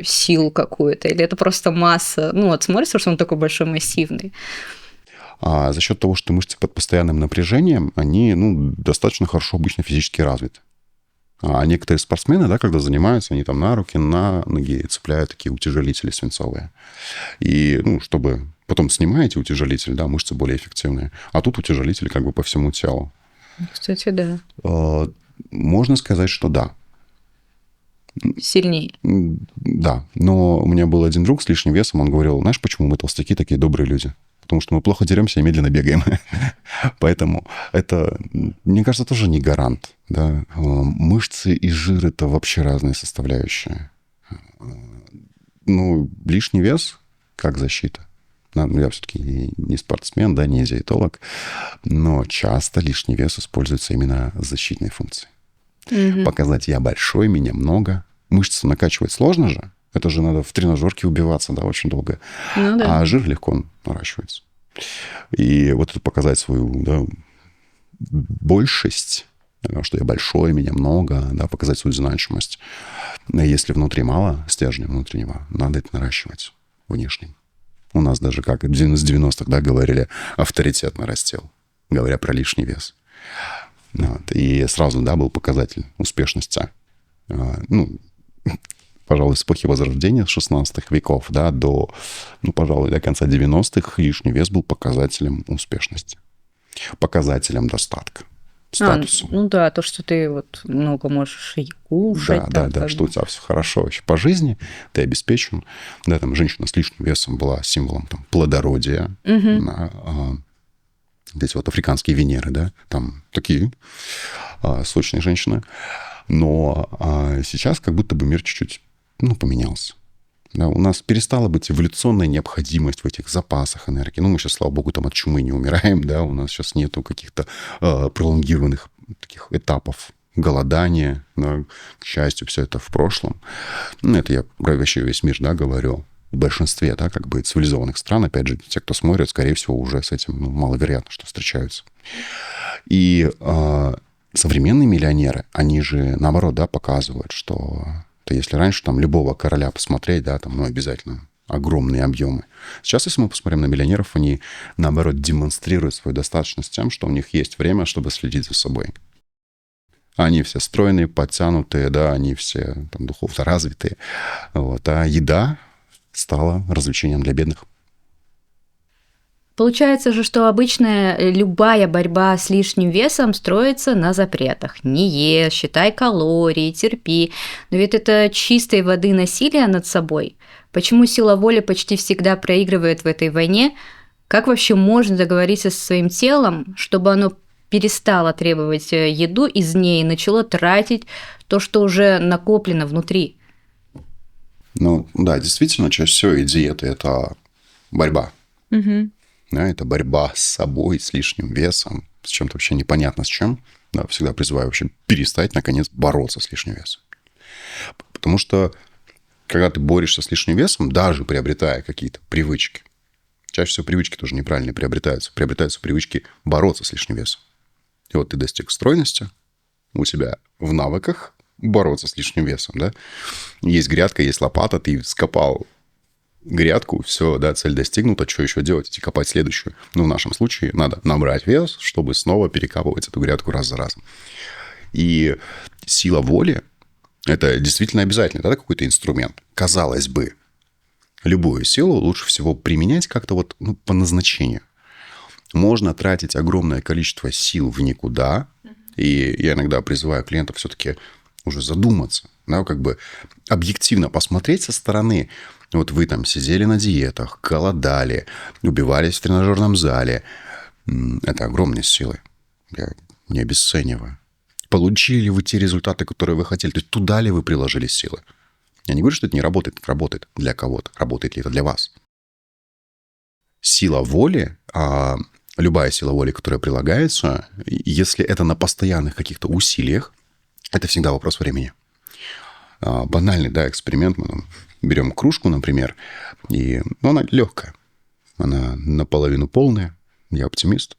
силу какую-то, или это просто масса? Смотрится, что он такой большой, массивный. За счет того, что мышцы под постоянным напряжением, они достаточно хорошо обычно физически развиты. А некоторые спортсмены, да, когда занимаются, они там на руки, на ноги цепляют такие утяжелители свинцовые. И чтобы потом снимаете утяжелитель, да, мышцы более эффективные. А тут утяжелитель по всему телу. Кстати, да. Можно сказать, что да. Сильнее. Да. Но у меня был один друг с лишним весом, он говорил, знаешь, почему мы толстяки такие добрые люди? Потому что мы плохо деремся и медленно бегаем. Поэтому это, мне кажется, тоже не гарант. Да? Мышцы и жир – это вообще разные составляющие. Лишний вес как защита. Я все-таки не спортсмен, да, не диетолог, но часто лишний вес используется именно с защитной функцией. Показать «я большой, меня много». Мышцы накачивать сложно же. Это же надо в тренажерке убиваться, да, очень долго. Да. А жир легко наращивается. И вот это показать свою, да, большесть, что я большой, меня много, да, показать свою значимость. Если внутри мало стержня внутреннего, надо это наращивать внешним. У нас даже как с 90-х, да, говорили, авторитет нарастил, говоря про лишний вес. И сразу, да, был показатель успешности. Пожалуй, с эпохи Возрождения, с 16 веков, да, до, пожалуй, до конца 90-х лишний вес был показателем успешности, показателем достатка. статусу. Ну да, то, что ты вот много можешь и кушать. Да, что у тебя все хорошо вообще по жизни, ты обеспечен. Да, там женщина с лишним весом была символом там, плодородия. Эти вот африканские Венеры, да, там такие сочные женщины. Но сейчас как будто бы мир чуть-чуть, поменялся. Да, у нас перестала быть эволюционная необходимость в этих запасах энергии. Мы сейчас, слава богу, там от чумы не умираем, да, у нас сейчас нету каких-то пролонгированных таких этапов голодания. Да, к счастью, все это в прошлом. Это я про вообще весь мир, да, говорю. В большинстве, да, как бы цивилизованных стран, опять же, те, кто смотрит, скорее всего, уже с этим маловероятно, что встречаются. И современные миллионеры, они же, наоборот, да, показывают, что... То если раньше там любого короля посмотреть, да, там, обязательно огромные объемы. Сейчас, если мы посмотрим на миллионеров, они, наоборот, демонстрируют свою достаточность тем, что у них есть время, чтобы следить за собой. Они все стройные, подтянутые, да, они все там духовно развитые. Вот. А еда стала развлечением для бедных. Получается же, что обычно любая борьба с лишним весом строится на запретах. Не ешь, считай калории, терпи. Но ведь это чистой воды насилие над собой. Почему сила воли почти всегда проигрывает в этой войне? Как вообще можно договориться со своим телом, чтобы оно перестало требовать еду из ней и начало тратить то, что уже накоплено внутри? Да, действительно, чаще всего и диета – это борьба. Да, это борьба с собой, с лишним весом, с чем-то вообще непонятно с чем. Да, всегда призываю вообще перестать, наконец, бороться с лишним весом. Потому что, когда ты борешься с лишним весом, даже приобретая какие-то привычки, чаще всего привычки тоже неправильно приобретаются. Приобретаются привычки бороться с лишним весом. И вот ты достиг стройности, у тебя в навыках бороться с лишним весом, да. Есть грядка, есть лопата, ты скопал грядку, все, да, цель достигнута, что еще делать? Идти копать следующую. В нашем случае надо набрать вес, чтобы снова перекапывать эту грядку раз за разом. И сила воли – это действительно обязательно, да, какой-то инструмент. Казалось бы, любую силу лучше всего применять как-то вот по назначению. Можно тратить огромное количество сил в никуда, и я иногда призываю клиентов все-таки уже задуматься, да, как бы объективно посмотреть со стороны. Вот вы там сидели на диетах, голодали, убивались в тренажерном зале. Это огромные силы. Я не обесцениваю. Получили вы те результаты, которые вы хотели? То есть туда ли вы приложили силы? Я не говорю, что это не работает. Это работает для кого-то. Работает ли это для вас? Сила воли, любая сила воли, которая прилагается, если это на постоянных каких-то усилиях, это всегда вопрос времени. Банальный, да, эксперимент. Мы берем кружку, например, и она легкая. Она наполовину полная. Я оптимист.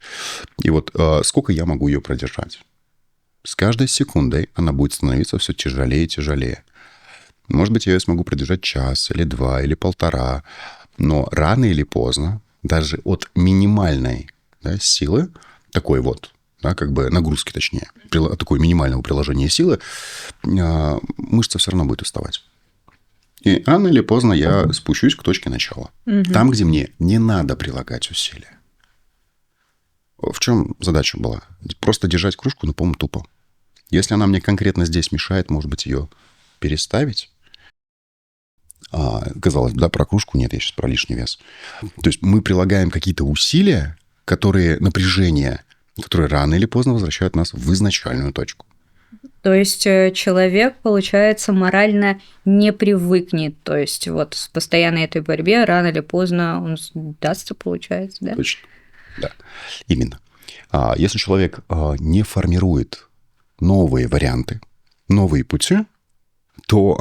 И вот сколько я могу ее продержать? С каждой секундой она будет становиться все тяжелее и тяжелее. Может быть, я ее смогу продержать час, или 2, или 1,5. Но рано или поздно, даже от минимальной, да, силы, такой вот, да, как бы нагрузки, точнее, такой минимального приложения силы, мышца все равно будет уставать. И рано или поздно я спущусь к точке начала. Там, где мне не надо прилагать усилия. В чем задача была? Просто держать кружку, по-моему, тупо. Если она мне конкретно здесь мешает, может быть, ее переставить. Казалось бы, да, про кружку нет, я сейчас про лишний вес. То есть мы прилагаем какие-то усилия, напряжение, которые рано или поздно возвращают нас в изначальную точку. То есть человек, получается, морально не привыкнет. То есть вот в постоянной этой борьбе рано или поздно он сдастся, получается, да? Точно, да, именно. Если человек не формирует новые варианты, новые пути, то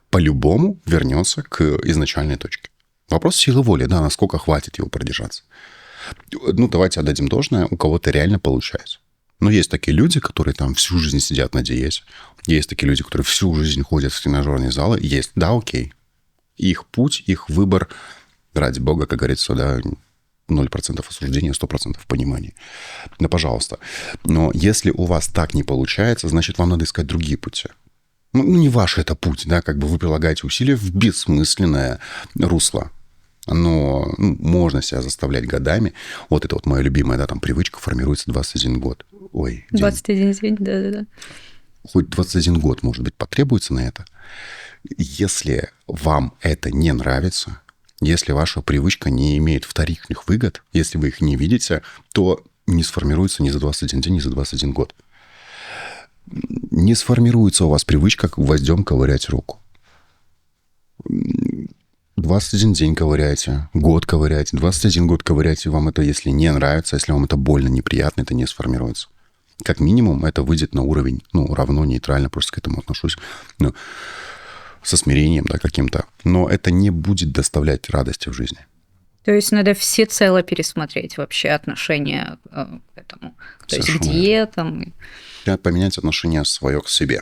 по-любому вернется к изначальной точке. Вопрос силы воли, да, насколько хватит его продержаться. Давайте отдадим должное, у кого-то реально получается. Но есть такие люди, которые там всю жизнь сидят на диете. Есть такие люди, которые всю жизнь ходят в тренажерные залы. Есть, да, окей. Их путь, их выбор, ради бога, как говорится, да, 0% осуждения, 100% понимания. Да, пожалуйста. Но если у вас так не получается, значит, вам надо искать другие пути. Не ваш это путь, да, как бы вы прилагаете усилия в бессмысленное русло. Можно себя заставлять годами. Вот это вот моя любимая, да, там привычка формируется 21 год. Ой, 21 день, да-да-да. Хоть 21 год, может быть, потребуется на это. Если вам это не нравится, если ваша привычка не имеет вторичных выгод, если вы их не видите, то не сформируется ни за 21 день, ни за 21 год. Не сформируется у вас привычка гвоздем ковырять руку. 21 день ковыряйте, год ковыряйте, 21 год ковыряйте, вам это, если не нравится, если вам это больно, неприятно, это не сформируется. Как минимум, это выйдет на уровень, равно, нейтрально, просто к этому отношусь, со смирением, да, каким-то. Но это не будет доставлять радости в жизни. То есть надо всецело пересмотреть вообще отношение к этому. То есть к диетам. Поменять отношение свое к себе.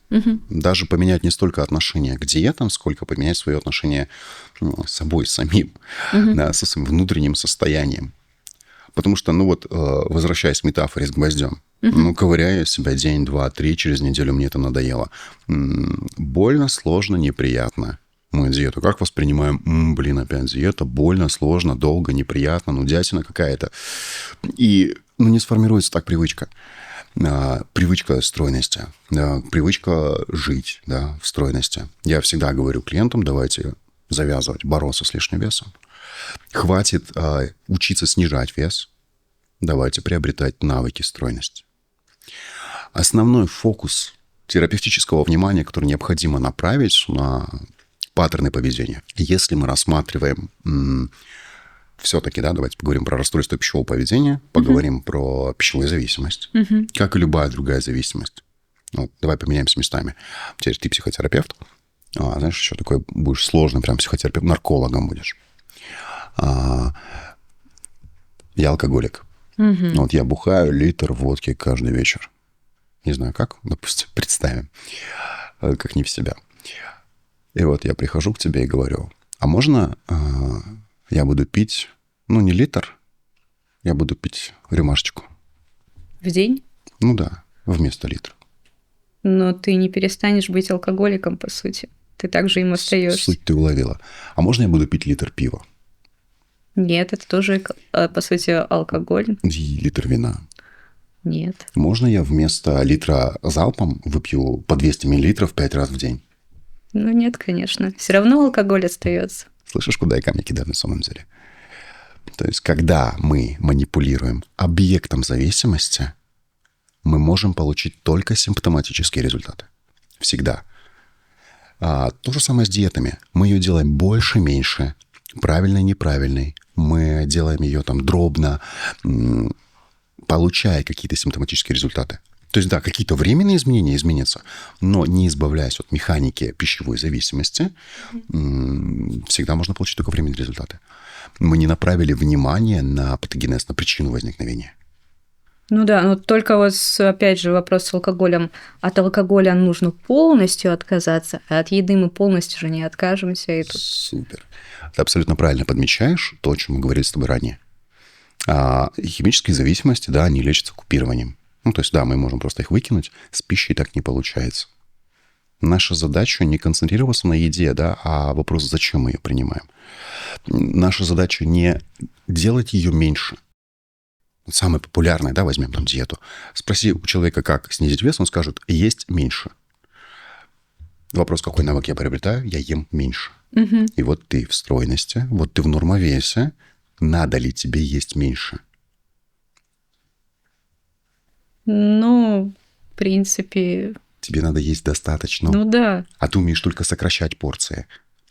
Угу. Даже поменять не столько отношение к диетам, сколько поменять свое отношение с собой самим, да, со своим внутренним состоянием. Потому что, возвращаясь к метафоре с гвоздем, ковыряю себя день, два, три, через неделю мне это надоело. Больно, сложно, неприятно. Мы диету как воспринимаем? Опять диета, больно, сложно, долго, неприятно, нудятина какая-то. И не сформируется так привычка. Привычка стройности, привычка жить, да, в стройности. Я всегда говорю клиентам, давайте завязывать, бороться с лишним весом. Хватит учиться снижать вес, давайте приобретать навыки стройности. Основной фокус терапевтического внимания, который необходимо направить на паттерны поведения. Если мы рассматриваем все-таки, да, давайте поговорим про расстройство пищевого поведения, поговорим про пищевую зависимость, как и любая другая зависимость. Давай поменяемся местами. Теперь ты психотерапевт, знаешь, еще такой будешь сложный прям психотерапевт, наркологом будешь. Я алкоголик. Я бухаю литр водки каждый вечер. Не знаю как, допустим, представим, как не в себя. И я прихожу к тебе и говорю, а можно я буду пить, не литр, я буду пить рюмашечку. В день? Да, вместо литра. Но ты не перестанешь быть алкоголиком, по сути. Ты также им остаешься. Суть ты уловила. А можно я буду пить литр пива? Нет, это тоже, по сути, алкоголь. И литр вина? Нет. Можно я вместо литра залпом выпью по 200 миллилитров 5 раз в день? Нет, конечно. Все равно алкоголь остается. Слышишь, куда я камни кидаю на самом деле? То есть, когда мы манипулируем объектом зависимости, мы можем получить только симптоматические результаты. Всегда. То же самое с диетами. Мы ее делаем больше, меньше, правильной, неправильной. Мы делаем ее дробно, получая какие-то симптоматические результаты. То есть, да, какие-то временные изменения изменятся, но не избавляясь от механики пищевой зависимости, всегда можно получить только временные результаты. Мы не направили внимание на патогенез, на причину возникновения. Но только опять же, вопрос с алкоголем. От алкоголя нужно полностью отказаться, а от еды мы полностью же не откажемся. И тут... Супер. Ты абсолютно правильно подмечаешь то, о чем мы говорили с тобой ранее. Химические зависимости, да, они лечатся купированием. То есть, да, мы можем просто их выкинуть, с пищей так не получается. Наша задача не концентрироваться на еде, да, а вопрос, зачем мы ее принимаем. Наша задача не делать ее меньше. Самое популярное, да, возьмем диету. Спроси у человека, как снизить вес, он скажет, есть меньше. Вопрос, какой навык я приобретаю, я ем меньше. И ты в стройности, ты в нормовесе, надо ли тебе есть меньше? В принципе... Тебе надо есть достаточно. Да. А ты умеешь только сокращать порции.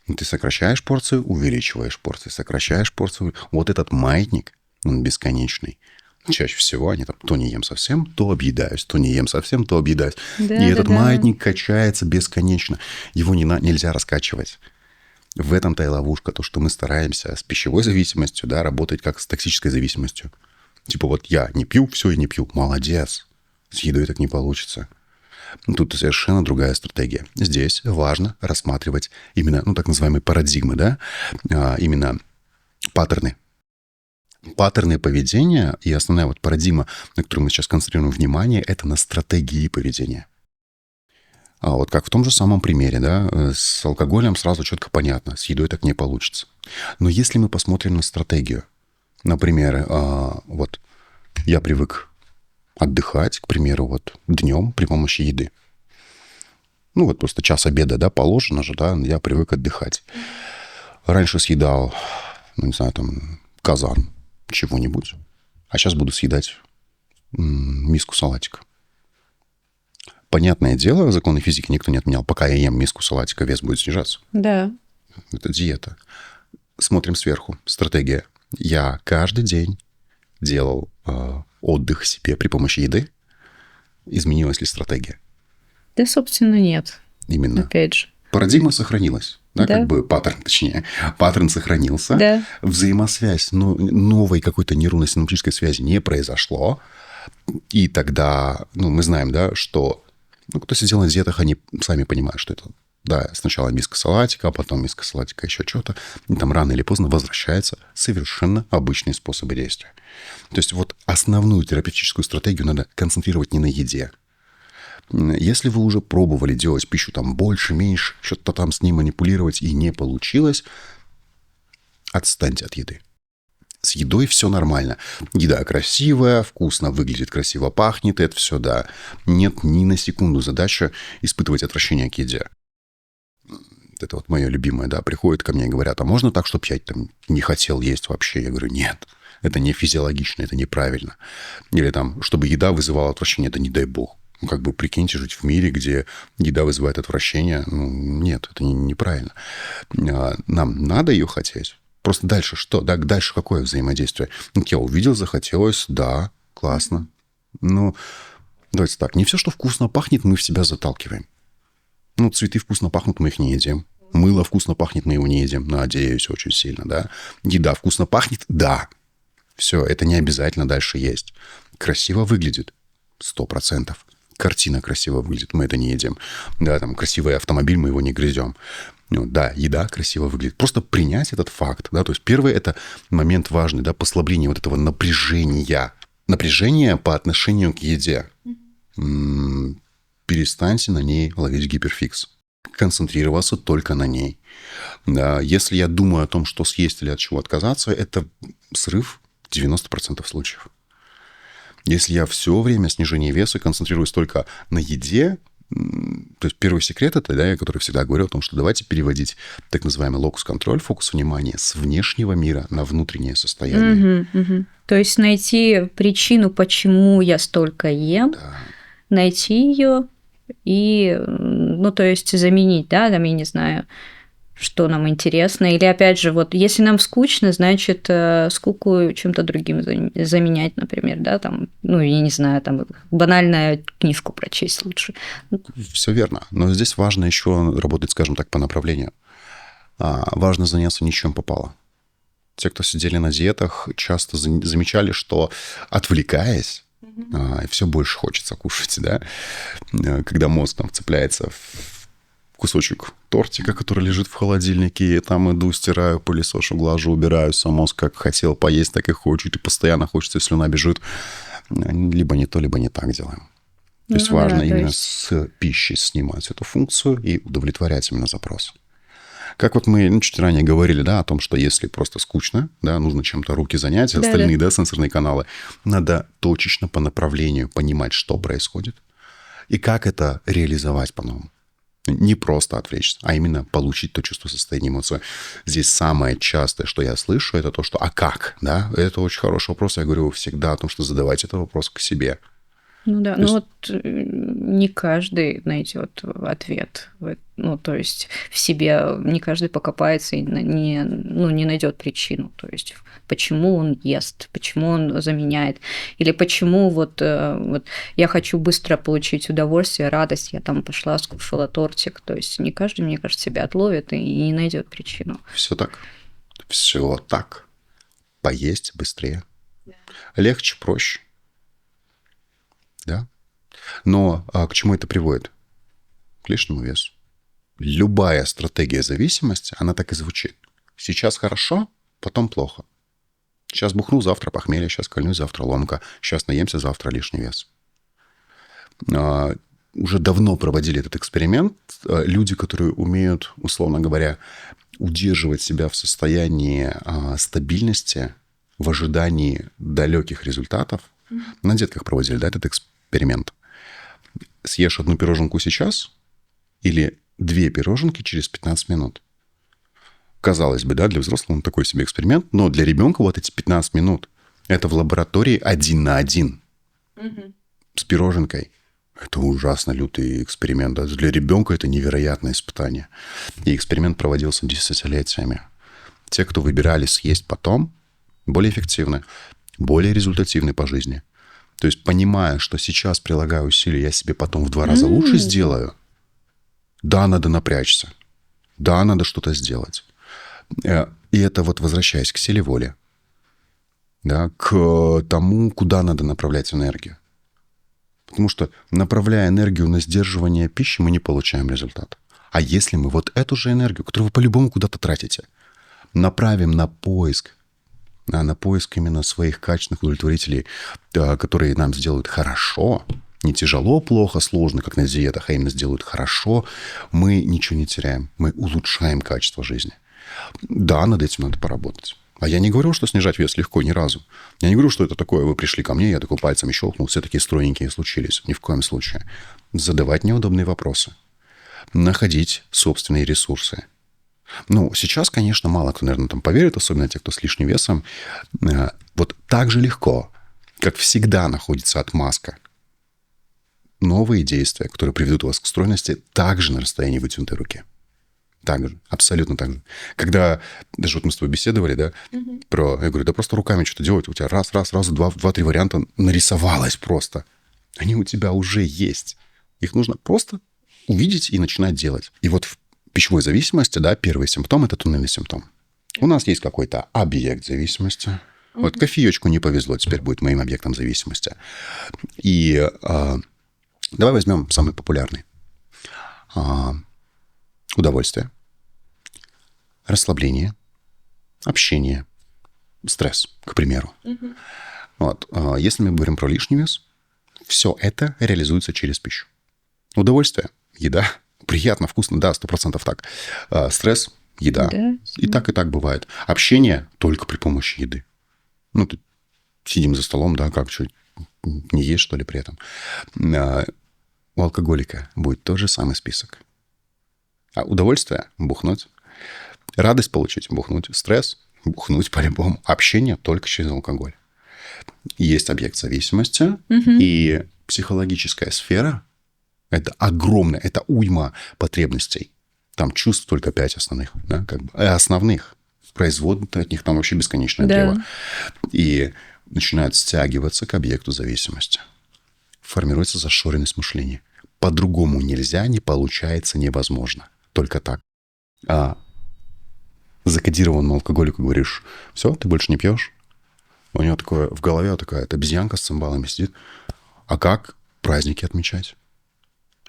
Ты сокращаешь порцию, увеличиваешь порции, сокращаешь порцию. Этот маятник, он бесконечный. Чаще всего они то не ем совсем, то объедаюсь, то не ем совсем, то объедаюсь. Да, и этот маятник качается бесконечно. Его нельзя раскачивать. В этом-то и ловушка, то, что мы стараемся с пищевой зависимостью, да, работать как с токсической зависимостью. Я не пью, все, и не пью. Молодец. С едой так не получится. Тут совершенно другая стратегия. Здесь важно рассматривать именно, так называемые парадигмы, да, именно паттерны. Паттерны поведения и основная парадигма, на которую мы сейчас концентрируем внимание, это на стратегии поведения. Как в том же самом примере, да, с алкоголем сразу четко понятно, с едой так не получится. Но если мы посмотрим на стратегию, например, я привык отдыхать, к примеру, вот днем при помощи еды. Ну, вот просто час обеда, да, положено же, да, я привык отдыхать. Раньше съедал, ну, не знаю, там, казан чего-нибудь, а сейчас буду съедать миску салатика. Понятное дело, законы физики никто не отменял. Пока я ем миску салатика, вес будет снижаться. Да. Это диета. Смотрим сверху. Стратегия. Я каждый день делал отдых себе при помощи еды. Изменилась ли стратегия? Да, собственно, нет. Именно. Опять же. Парадигма сохранилась. Да, Да. как бы паттерн, точнее. Паттерн сохранился. Да. Взаимосвязь, но новой какой-то нейронной синаптической связи не произошло. И тогда, ну, мы знаем, да, что кто сидел на диетах, они сами понимают, что это, да, сначала миска салатика, а потом миска салатика еще что-то. И там рано или поздно возвращается совершенно обычные способы действия. То есть вот основную терапевтическую стратегию надо концентрировать не на еде. Если вы уже пробовали делать пищу там больше, меньше, что-то там с ней манипулировать и не получилось, отстаньте от еды. С едой все нормально. Еда красивая, вкусно выглядит, красиво пахнет, это все, да. Нет ни на секунду задача испытывать отвращение к еде. Это вот мое любимое, да. Приходят ко мне и говорят, а можно так, чтобы я там не хотел есть вообще? Я говорю, нет, это не физиологично, это неправильно. Или там, чтобы еда вызывала отвращение, это не дай бог. Ну, как бы прикиньте, жить в мире, где еда вызывает отвращение. Ну, нет, это неправильно. Нам надо ее хотеть. Просто дальше что? Да, дальше какое взаимодействие? Ну, я увидел, захотелось, да, классно. Ну, давайте так, не все, что вкусно пахнет, мы в себя заталкиваем. Ну, цветы вкусно пахнут, мы их не едим. Мыло вкусно пахнет, мы его не едим. Надеюсь, очень сильно, да. Еда вкусно пахнет, да. Все, это не обязательно дальше есть. Красиво выглядит, 100%. Картина красиво выглядит, мы это не едим. Да, там красивый автомобиль, мы его не грызем. Ну, да, еда красиво выглядит. Просто принять этот факт. Да? То есть первый – это момент важный, да, послабление вот этого напряжения. Напряжение по отношению к еде. Перестаньте на ней ловить гиперфикс. Концентрироваться только на ней. Да, если я думаю о том, что съесть или от чего отказаться, это срыв 90% случаев. Если я все время снижение веса концентрируюсь только на еде, то есть первый секрет это, да, я который всегда говорю о том, что давайте переводить так называемый локус-контроль, фокус внимания с внешнего мира на внутреннее состояние. То есть найти причину, почему я столько ем, Да. найти ее и, ну, то есть заменить, да, там, я не знаю, что нам интересно. Или, опять же, вот если нам скучно, значит, скуку чем-то другим заменять, например, да, там, ну, я не знаю, там, банальную книжку прочесть лучше. Все верно. Но здесь важно еще работать, скажем так, по направлению. Важно заняться ни чем попало. Те, кто сидели на диетах, часто замечали, что, отвлекаясь, все больше хочется кушать, да, когда мозг там цепляется в кусочек тортика, который лежит в холодильнике, и там иду, стираю, пылесошу, глажу, убираю, сам мозг как хотел поесть, так и хочет, и постоянно хочется, и слюна бежит. Либо не то, либо не так делаем. То есть важно именно с пищей снимать эту функцию и удовлетворять именно запрос. Как вот мы чуть ранее говорили, да, о том, что если просто скучно, да, нужно чем-то руки занять, остальные, да, сенсорные каналы, надо точечно по направлению понимать, что происходит, и как это реализовать по-новому. Не просто отвлечься, а именно получить то чувство состояния эмоций. Здесь самое частое, что я слышу, это то, что «а как?». Да? Это очень хороший вопрос. Я говорю всегда о том, что задавайте этот вопрос к себе. Ну да, ну вот не каждый найдет ответ. Ну, то есть в себе не каждый покопается и не найдет причину. То есть почему он ест, почему он заменяет, или почему вот я хочу быстро получить удовольствие, радость, я там пошла, скушала тортик. То есть не каждый, мне кажется, себя отловит и не найдет причину. Все так. Все так. Поесть быстрее. Да. Легче, проще. Да? Но к чему это приводит? К лишнему весу. Любая стратегия зависимости, она так и звучит. Сейчас хорошо, потом плохо. Сейчас бухну, завтра похмелье, сейчас кольнусь, завтра ломка, сейчас наемся, завтра лишний вес. Уже давно проводили этот эксперимент. Люди, которые умеют, условно говоря, удерживать себя в состоянии стабильности в ожидании далеких результатов, На детках проводили, да, этот эксперимент. Съешь одну пироженку сейчас или 2 пироженки через 15 минут. Казалось бы, да, для взрослого он такой себе эксперимент, но для ребенка вот эти 15 минут – это в лаборатории 1 на 1 с пироженкой. Это ужасно лютый эксперимент. Да? Для ребенка это невероятное испытание. И эксперимент проводился десятилетиями. Те, кто выбирали съесть потом, более эффективны, более результативны по жизни. То есть, понимая, что сейчас прилагаю усилия, я себе потом в 2 раза лучше сделаю, да, надо напрячься, да, надо что-то сделать. И это вот возвращаясь к силе воли, да, к тому, куда надо направлять энергию. Потому что, направляя энергию на сдерживание пищи, мы не получаем результат. А если мы вот эту же энергию, которую вы по-любому куда-то тратите, направим на поиск именно своих качественных удовлетворителей, которые нам сделают хорошо, не тяжело, плохо, сложно, как на диетах, а именно сделают хорошо, мы ничего не теряем, мы улучшаем качество жизни. Да, над этим надо поработать. А я не говорю, что снижать вес легко ни разу. Я не говорю, что это такое, вы пришли ко мне, я такой пальцем щелкнул, все такие стройненькие случились. Ни в коем случае. Задавать неудобные вопросы. Находить собственные ресурсы. Ну, сейчас, конечно, мало кто, наверное, там поверит, особенно те, кто с лишним весом. Вот так же легко, как всегда находится отмазка. Новые действия, которые приведут вас к стройности, также на расстоянии вытянутой руки. Так же, абсолютно так же. Когда, даже вот мы с тобой беседовали, да, я говорю, да просто руками что-то делать, у тебя раз, 2-3 варианта нарисовалось просто. Они у тебя уже есть. Их нужно просто увидеть и начинать делать. И вот в пищевой зависимости, да, первый симптом – это туннельный симптом. У нас есть какой-то объект зависимости. Вот кофеечку не повезло, теперь будет моим объектом зависимости. И давай возьмем самый популярный. Удовольствие, расслабление, общение, стресс, к примеру. Вот. Если мы говорим про лишний вес, все это реализуется через пищу. Удовольствие, еда, приятно, вкусно, да, 100% так. Стресс, еда. Да. И так бывает. Общение только при помощи еды. Ну, сидим за столом, да, как что, не есть, что ли, при этом. У алкоголика будет тот же самый список. А удовольствие – бухнуть. Радость получить – бухнуть. Стресс – бухнуть по-любому. Общение только через алкоголь. Есть объект зависимости, и психологическая сфера – это огромная, это уйма потребностей. Там чувств только 5 основных, да, как бы, основных. Производных от них там вообще бесконечное древо. И начинают стягиваться к объекту зависимости. Формируется зашоренность мышления. По-другому нельзя, не получается, невозможно. Только так. А закодированному алкоголику говоришь, все, ты больше не пьешь. У него такое в голове такая обезьянка с цимбалами сидит. А как праздники отмечать?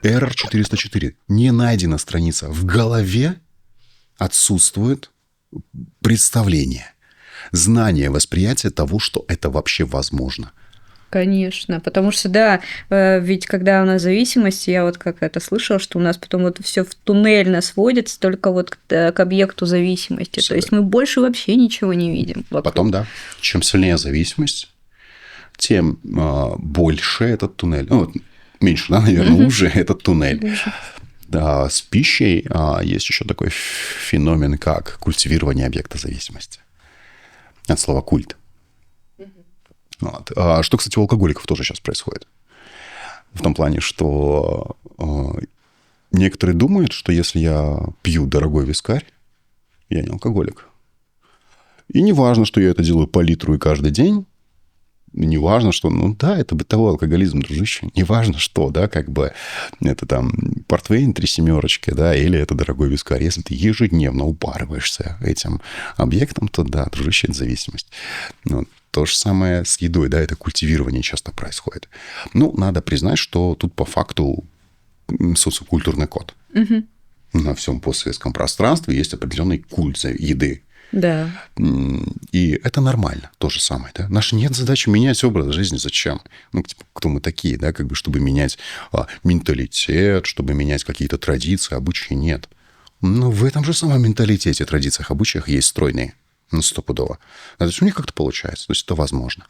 Error 404. Не найдена страница. В голове отсутствует представление, знание, восприятие того, что это вообще возможно. Конечно, потому что, да, ведь когда у нас зависимость, я вот как это слышала, что у нас потом вот все в туннельно сводится только вот к объекту зависимости. Все. То есть мы больше вообще ничего не видим вокруг. Потом, да, чем сильнее зависимость, тем больше этот туннель. Ну, меньше, да, наверное, уже этот туннель. Да, с пищей есть еще такой феномен, как культивирование объекта зависимости. От слова «культ». Вот. Что, кстати, у алкоголиков тоже сейчас происходит. В том плане, что некоторые думают, что если я пью дорогой вискарь, я не алкоголик. И не важно, что я это делаю по литру и каждый день. Не важно, что, ну да, это бытовой алкоголизм, дружище. Не важно, что, да, как бы это там портвейн 3 семерочки, да, или это дорогой вискарь. Если ты ежедневно упарываешься этим объектом, то да, дружище, это зависимость. Вот. То же самое с едой, да, это культивирование часто происходит. Ну, надо признать, что тут по факту социокультурный код. На всем постсоветском пространстве есть определенный культ еды. Да. И это нормально, то же самое, да. Наша нет задачи менять образ жизни. Зачем? Ну, типа, кто мы такие, да, как бы, чтобы менять менталитет, чтобы менять какие-то традиции, обычаи, нет. Но в этом же самом менталитете, традициях, обычаях есть стройные. Ну, стопудово. То есть у них как-то получается. То есть это возможно.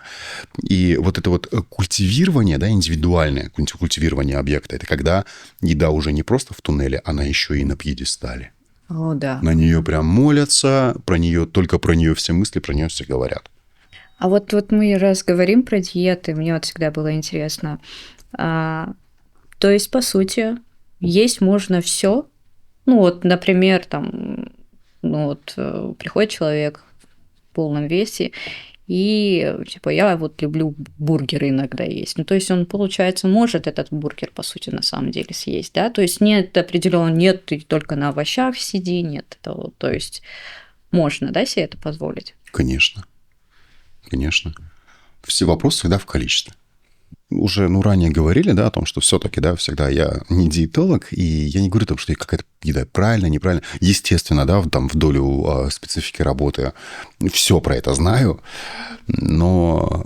И вот это вот культивирование, да, индивидуальное культивирование объекта, это когда еда уже не просто в туннеле, она еще и на пьедестале. О, да. На нее прям молятся, только про нее все мысли, про нее все говорят. А вот мы раз говорим про диеты, мне вот всегда было интересно. То есть, по сути, есть можно все. Ну, вот, например, там, приходит человек в полном весе, и, типа, я вот люблю бургеры иногда есть. Ну, то есть он, получается, может этот бургер, по сути, на самом деле съесть, да? То есть нет определенно, нет, ты только на овощах сиди, нет этого. То есть можно, да, себе это позволить? Конечно. Конечно. Все вопросы всегда в количестве. Уже, ранее говорили, да, о том, что все-таки, да, всегда я не диетолог, и я не говорю о том, что какая-то еда правильная, неправильная. Естественно, да, там в долю специфики работы все про это знаю, но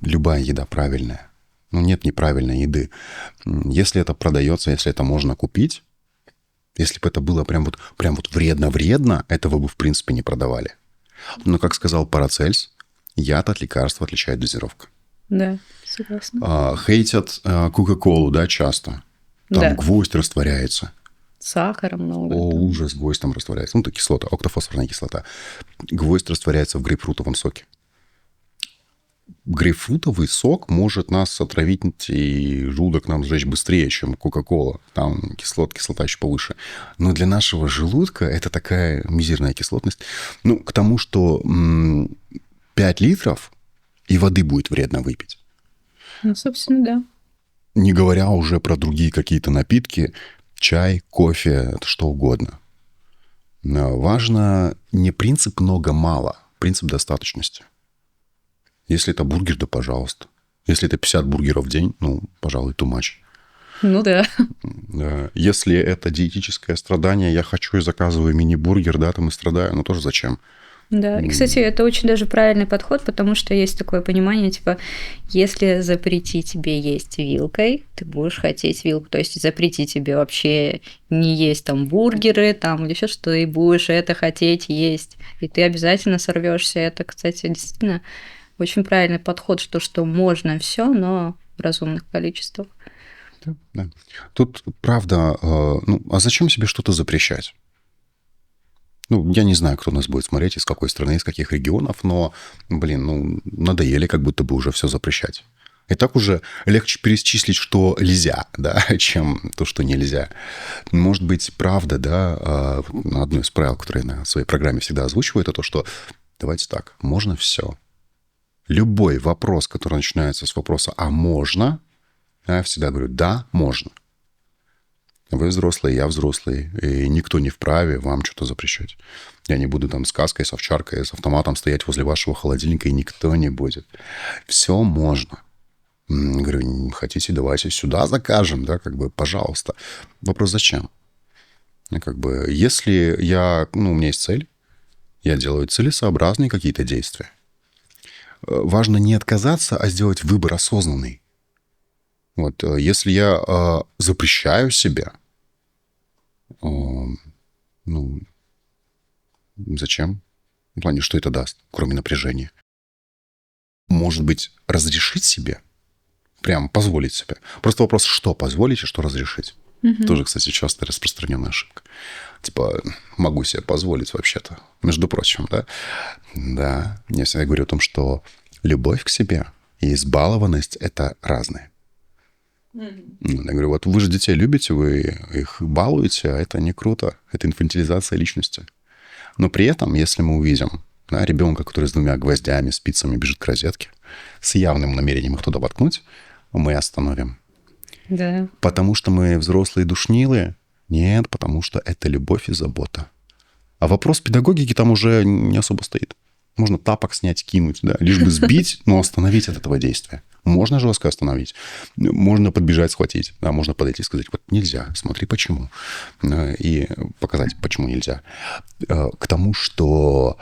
любая еда правильная. Нет неправильной еды. Если это продается, если это можно купить, если бы это было прям вот вредно-вредно, этого бы, в принципе, не продавали. Но, как сказал Парацельс, яд от лекарства отличает дозировка. Да, согласна. Хейтят Кока-Колу, да, часто. Там гвоздь растворяется. Сахара много. О, ужас, гвоздь там растворяется. Это кислота, октофосфорная кислота. Гвоздь растворяется в грейпфрутовом соке. Грейпфрутовый сок может нас отравить, и желудок нам сжечь быстрее, чем Кока-Кола. Там кислота еще повыше. Но для нашего желудка это такая мизерная кислотность. К тому, что 5 литров и воды будет вредно выпить. Собственно, да. Не говоря уже про другие какие-то напитки, чай, кофе, что угодно. Важно не принцип много-мало, принцип достаточности. Если это бургер, да пожалуйста. Если это 50 бургеров в день, пожалуй, too much. Да. Если это диетическое страдание, я хочу и заказываю мини-бургер, да, там и страдаю, тоже зачем? Да, и, кстати, это очень даже правильный подход, потому что есть такое понимание, типа, если запретить тебе есть вилкой, ты будешь хотеть вилку, то есть запретить тебе вообще не есть там бургеры, там или еще что, и будешь это хотеть есть, и ты обязательно сорвешься. Это, кстати, действительно очень правильный подход, что можно все, но в разумных количествах. Да. Тут, правда, а зачем себе что-то запрещать? Я не знаю, кто нас будет смотреть, из какой страны, из каких регионов, но, надоели как будто бы уже все запрещать. И так уже легче перечислить, что нельзя, да, чем то, что нельзя. Может быть, правда, да, одно из правил, которое я на своей программе всегда озвучиваю, это то, что давайте так, можно все. Любой вопрос, который начинается с вопроса «а можно?», я всегда говорю «да, можно». Вы взрослый, я взрослый, и никто не вправе вам что-то запрещать. Я не буду там с каской, с овчаркой, с автоматом стоять возле вашего холодильника, и никто не будет. Все можно. Говорю, хотите, давайте сюда закажем, да, пожалуйста. Вопрос, зачем? Если у меня есть цель, я делаю целесообразные какие-то действия. Важно не отказаться, а сделать выбор осознанный. Если я запрещаю себя, зачем? В плане, что это даст, кроме напряжения? Может быть, разрешить себе? Прям позволить себе. Просто вопрос, что позволить и что разрешить. Тоже, кстати, часто распространенная ошибка. Могу себе позволить вообще-то. Между прочим, да? Да. Я всегда говорю о том, что любовь к себе и избалованность – это разные. Я говорю, вы же детей любите, вы их балуете, а это не круто. Это инфантилизация личности. Но при этом, если мы увидим ребенка, который с 2 гвоздями, спицами бежит к розетке, с явным намерением их туда воткнуть, мы остановим. Да. Потому что мы взрослые душнилы? Нет, потому что это любовь и забота. А вопрос педагогики там уже не особо стоит. Можно тапок снять, кинуть, да, лишь бы сбить, но остановить от этого действия. Можно жестко остановить, можно подбежать, схватить, да, можно подойти и сказать, нельзя, смотри, почему, и показать, почему нельзя. К тому, что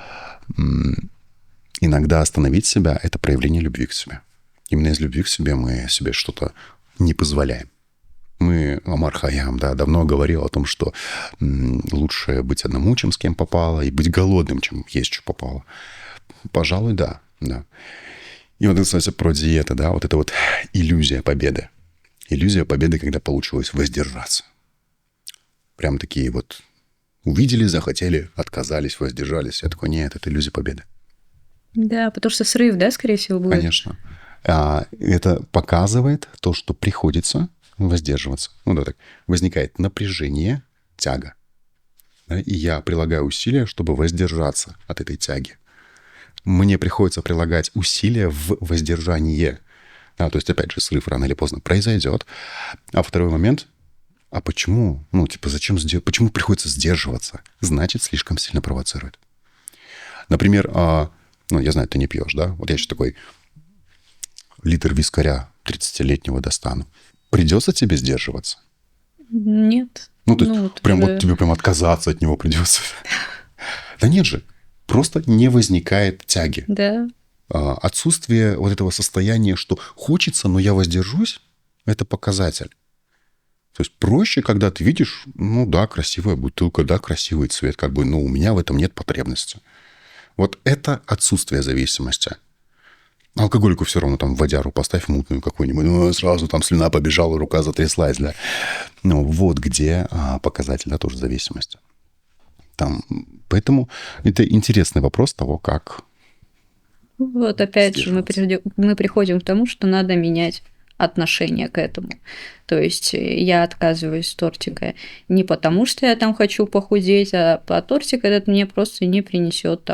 иногда остановить себя – это проявление любви к себе. Именно из любви к себе мы себе что-то не позволяем. Омар Хайям, да, давно говорил о том, что лучше быть одному, чем с кем попало, и быть голодным, чем есть, что попало. Пожалуй, да, да. И вот, кстати, про диеты, да, вот это вот иллюзия победы. Иллюзия победы, когда получилось воздержаться. Прям такие вот увидели, захотели, отказались, воздержались. Я такой, нет, это иллюзия победы. Да, потому что срыв, да, скорее всего, будет? Конечно. Это показывает то, что приходится воздерживаться. Ну да, так. Возникает напряжение, тяга. Да, и я прилагаю усилия, чтобы воздержаться от этой тяги. Мне приходится прилагать усилия в воздержание. Да, то есть, опять же, срыв рано или поздно произойдет. А второй момент, а почему? Почему приходится сдерживаться? Значит, слишком сильно провоцирует. Например, я знаю, ты не пьешь, да? Вот я сейчас такой литр вискаря 30-летнего достану. Придется тебе сдерживаться? Нет. То есть, тебе прям отказаться от него придется. Да нет же. Просто не возникает тяги. Да. Отсутствие вот этого состояния, что хочется, но я воздержусь, это показатель. То есть проще, когда ты видишь, красивая бутылка, да, красивый цвет, у меня в этом нет потребности. Вот это отсутствие зависимости. Алкоголику все равно там водяру поставь мутную какую-нибудь, сразу там слюна побежала, рука затряслась, да. Вот где показатель, да, тоже зависимости. Поэтому это интересный вопрос того, как... Вот опять же мы приходим к тому, что надо менять отношение к этому. То есть я отказываюсь от тортика не потому, что я там хочу похудеть, а тортик этот мне просто не принесет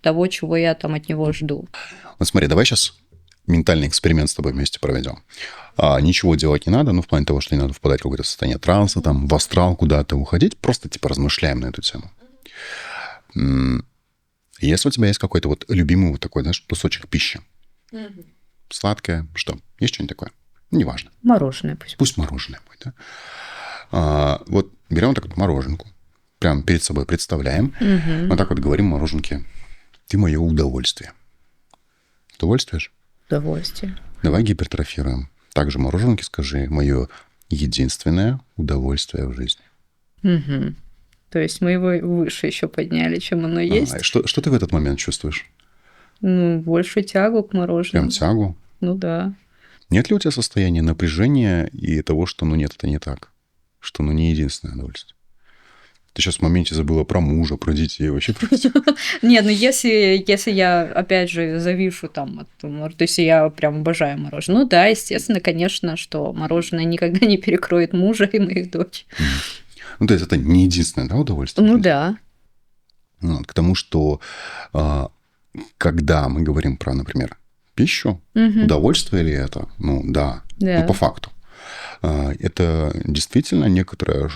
того, чего я от него жду. Вот смотри, давай сейчас ментальный эксперимент с тобой вместе проведем. Ничего делать не надо, в плане того, что не надо впадать в какое-то состояние транса, в астрал куда-то уходить, просто размышляем на эту тему. Если у тебя есть какой-то вот любимый вот такой, знаешь, кусочек пищи, сладкое, что? Есть что-нибудь такое? Неважно. Мороженое пусть. Пусть мороженое будет, да? Вот берем так вот мороженку, прям перед собой представляем, вот так вот говорим мороженке: ты мое удовольствие. Удовольствуешь? Удовольствие. Давай гипертрофируем. Также мороженке скажи: мое единственное удовольствие в жизни. Угу. То есть мы его выше еще подняли, чем оно есть. Что ты в этот момент чувствуешь? Больше тягу к мороженому. Прям тягу? Да. Нет ли у тебя состояния напряжения и того, что, нет, это не так? Что, не единственное удовольствие? Ты сейчас в моменте забыла про мужа, про детей, вообще про все. Нет, если я, опять же, завишу то есть я прям обожаю мороженое. Да, естественно, конечно, что мороженое никогда не перекроет мужа и мою дочь. То есть это не единственное, да, удовольствие? Да. К тому, что когда мы говорим про, например, пищу, удовольствие ли это? Да. По факту. Это действительно некоторая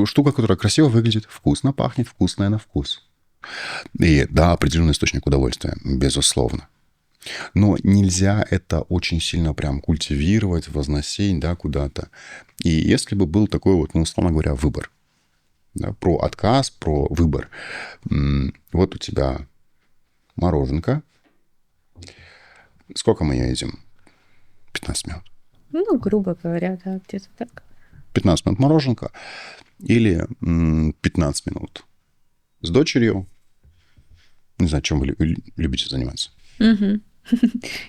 штука, которая красиво выглядит, вкусно пахнет, вкусная на вкус. И да, определенный источник удовольствия, безусловно. Но нельзя это очень сильно прям культивировать, возносить, да, куда-то. И если бы был такой вот, условно говоря, выбор, да, про отказ, про выбор. Вот у тебя мороженка. Сколько мы ее едим? 15 минут. Грубо говоря, да, где-то так. 15 минут мороженка или 15 минут с дочерью. Не знаю, чем вы любите заниматься.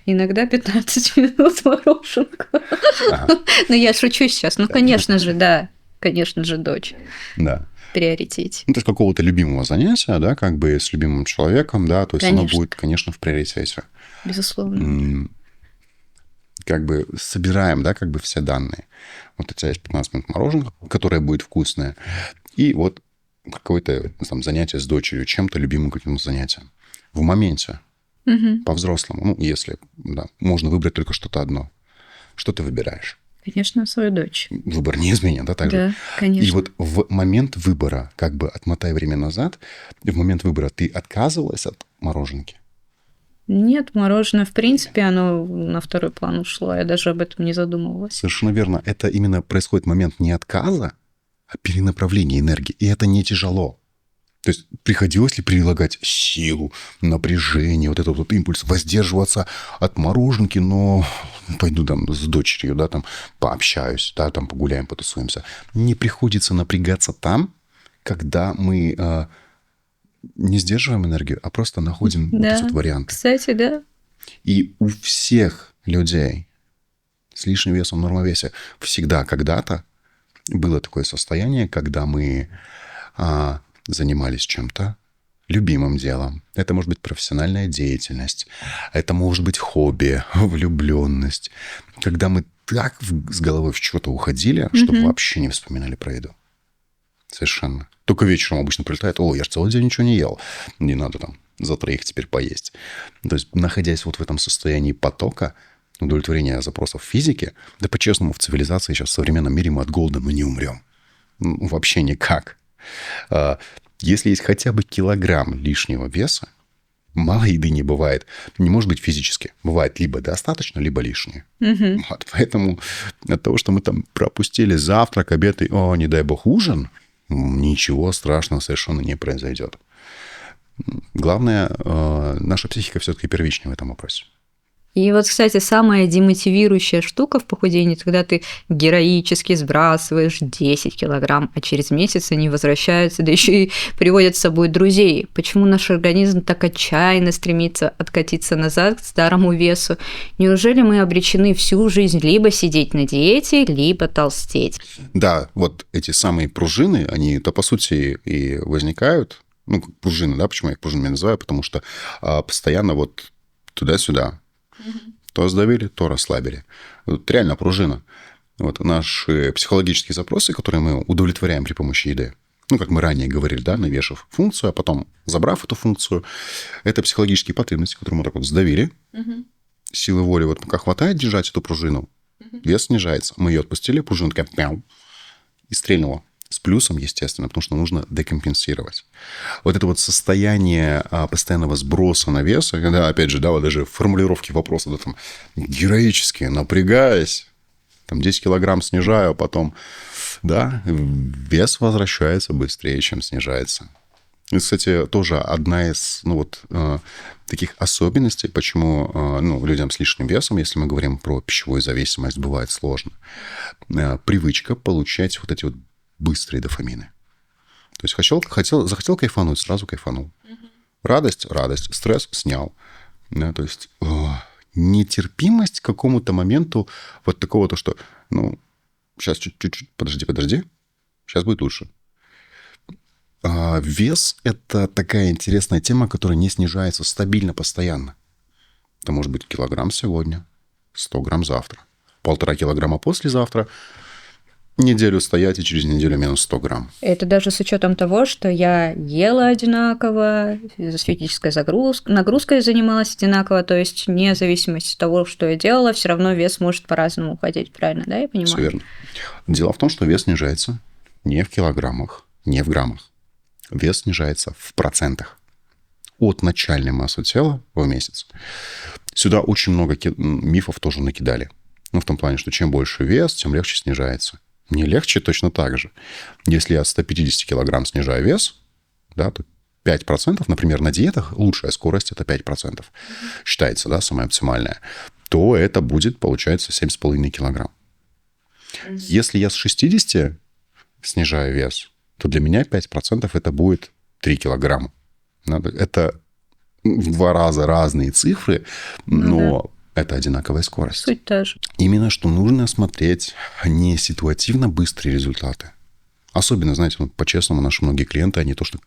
Иногда 15 минут мороженка. Но я шучу сейчас. Конечно же, да. Конечно же, дочь. Да. В приоритете. То есть какого-то любимого занятия, да, с любимым человеком, да, то есть оно будет, конечно, в приоритете. Безусловно. Собираем, да, все данные. Вот у тебя есть 15 минут мороженка, которое будет вкусное, и вот какое-то занятие с дочерью, чем-то любимым каким-то занятием. В моменте, по-взрослому, если, да, можно выбрать только что-то одно. Что ты выбираешь? Конечно, свою дочь. Выбор не изменен, да, так же? Да, конечно. И вот в момент выбора, отмотай время назад, в момент выбора ты отказывалась от мороженки? Нет, мороженое, в принципе, оно на второй план ушло. Я даже об этом не задумывалась. Совершенно верно. Это именно происходит момент не отказа, а перенаправления энергии. И это не тяжело. То есть приходилось ли прилагать силу, напряжение, вот этот вот импульс, воздерживаться от мороженки, но пойду там с дочерью, да, там пообщаюсь, да, там погуляем, потусуемся. Не приходится напрягаться там, когда мы не сдерживаем энергию, а просто находим вот эти вот варианты. Кстати, да. И у всех людей с лишним весом в нормовесе всегда когда-то было такое состояние, когда мы занимались чем-то, любимым делом. Это может быть профессиональная деятельность, это может быть хобби, влюбленность. Когда мы так с головой в что-то уходили, что вообще не вспоминали про еду. Совершенно. Только вечером обычно прилетает: о, я же целый день ничего не ел. Не надо там за троих теперь поесть. То есть, находясь вот в этом состоянии потока, удовлетворения запросов физики, да по-честному, в цивилизации сейчас, в современном мире мы от голода не умрем. Вообще никак. Если есть хотя бы килограмм лишнего веса, мало еды не бывает. Не может быть физически. Бывает либо достаточно, либо лишнее. Вот, поэтому от того, что мы там пропустили завтрак, обед и, не дай бог, ужин, ничего страшного совершенно не произойдет. Главное, наша психика все-таки первичнее в этом вопросе. И вот, кстати, самая демотивирующая штука в похудении, когда ты героически сбрасываешь 10 килограмм, а через месяц они возвращаются, да еще и приводят с собой друзей. Почему наш организм так отчаянно стремится откатиться назад к старому весу? Неужели мы обречены всю жизнь либо сидеть на диете, либо толстеть? Да, вот эти самые пружины, они-то по сути и возникают. Ну, как пружины, да, почему я их пружинами называю? Потому что постоянно вот туда-сюда. То сдавили, то расслабили. Вот реально пружина. Вот наши психологические запросы, которые мы удовлетворяем при помощи еды, ну, как мы ранее говорили, да, навешав функцию, а потом забрав эту функцию, это психологические потребности, которые мы так вот сдавили. Силы воли вот пока хватает держать эту пружину, вес снижается. Мы ее отпустили, пружина такая мяу, и стрельнула. С плюсом, естественно, потому что нужно декомпенсировать. Вот это вот состояние постоянного сброса на вес, когда, опять же, да, вот даже формулировки вопроса, да, там, героически, напрягаясь, там, 10 килограмм снижаю, а потом, да, вес возвращается быстрее, чем снижается. И, кстати, тоже одна из, таких особенностей, почему, людям с лишним весом, если мы говорим про пищевую зависимость, бывает сложно. Привычка получать вот эти вот быстрые дофамины. То есть захотел кайфануть, сразу кайфанул. Радость, стресс снял. Да, то есть нетерпимость к какому-то моменту вот такого-то, что, сейчас чуть-чуть, подожди, сейчас будет лучше. Вес – это такая интересная тема, которая не снижается стабильно, постоянно. Это может быть килограмм сегодня, 100 грамм завтра, 1,5 килограмма послезавтра, неделю стоять и через неделю минус 100 грамм. Это даже с учетом того, что я ела одинаково, с физической нагрузкой занималась одинаково, то есть вне зависимости от того, что я делала, все равно вес может по-разному уходить, правильно, да, я понимаю? Все верно. Дело в том, что вес снижается не в килограммах, не в граммах. Вес снижается в процентах от начальной массы тела в месяц. Сюда очень много мифов тоже накидали. В том плане, что чем больше вес, тем легче снижается. Мне легче точно так же. Если я от 150 килограмм снижаю вес, да, то 5%, например, на диетах лучшая скорость – это 5%. Считается, да, самая оптимальная. То это будет, получается, 7,5 килограмм. Если я с 60 снижаю вес, то для меня 5% это будет 3 килограмма. Это в 2 раза разные цифры, но это одинаковая скорость. Суть та же. Именно что нужно смотреть не ситуативно быстрые результаты. Особенно, знаете, по-честному, наши многие клиенты, они то, что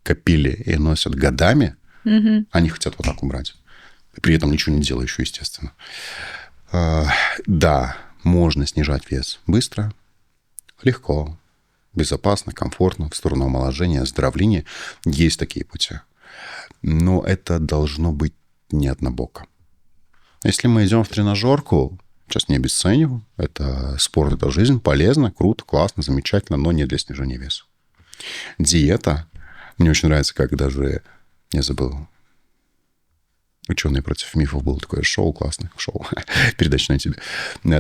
копили и носят годами, они хотят вот так убрать. При этом ничего не делающую, естественно. Да, можно снижать вес быстро, легко, безопасно, комфортно, в сторону омоложения, оздоровления. Есть такие пути. Но это должно быть не однобоко. Если мы идем в тренажерку, сейчас не обесцениваю, это спорт, это жизнь, полезно, круто, классно, замечательно, но не для снижения веса. Диета, мне очень нравится, как даже, я забыл, «Ученые против мифов» было такое шоу, классное шоу, передача на тебе.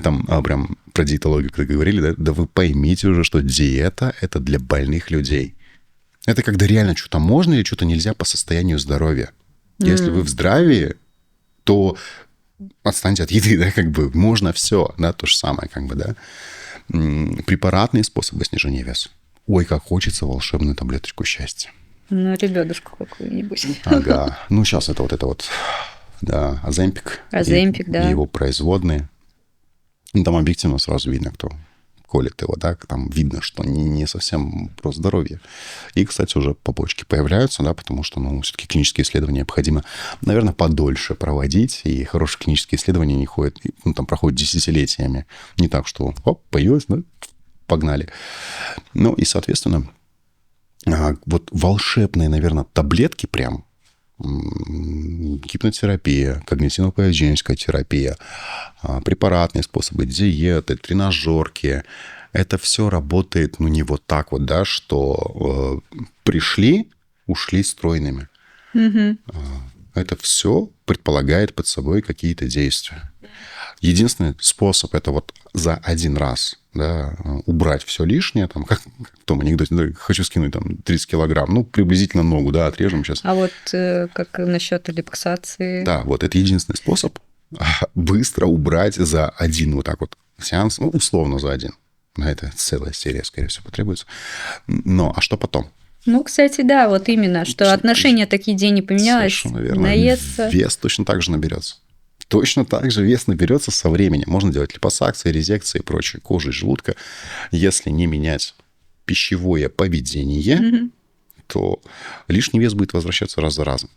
Там прям про диетологию, когда говорили, да вы поймите уже, что диета – это для больных людей. Это когда реально что-то можно или что-то нельзя по состоянию здоровья. Если вы в здравии, то отстаньте от еды, да, как бы можно все, да, то же самое, как бы, да. Препаратные способы снижения веса. Ой, как хочется волшебную таблеточку счастья. Ну, ребёдушку какую-нибудь. Ага. Ну, сейчас это вот, да, Оземпик. Оземпик, и да. его производные. Ну, там объективно сразу видно, кто колет его, да, там видно, что не совсем про здоровье. И, кстати, уже побочки появляются, да, потому что, ну, все-таки клинические исследования необходимо, наверное, подольше проводить, и хорошие клинические исследования не ходят, ну, там проходят десятилетиями. Не так, что, оп, появилось, да, погнали. Ну, и, соответственно, вот волшебные, наверное, таблетки прям, гипнотерапия, когнитивно-поведенческая терапия, препаратные способы, диеты, тренажерки. Это все работает, ну, не вот так вот, да, что пришли, ушли стройными. Это все предполагает под собой какие-то действия. Единственный способ – это вот за один раз, да, убрать все лишнее, там, как в том анекдоте, да, хочу скинуть там 30 килограмм, ну, приблизительно ногу, да, отрежем сейчас. А вот как насчет релаксации? Да, вот это единственный способ быстро убрать за один вот так вот сеанс, ну, условно за один. На это целая серия, скорее всего, потребуется. Но, а что потом? Ну, кстати, да, вот именно, что отношение такие день не поменялось. Совершенно верно. Наесться. Вес точно так же наберется. Точно так же вес наберется со временем. Можно делать липосакции, резекции и прочее, кожи и желудка. Если не менять пищевое поведение, то лишний вес будет возвращаться раз за разом.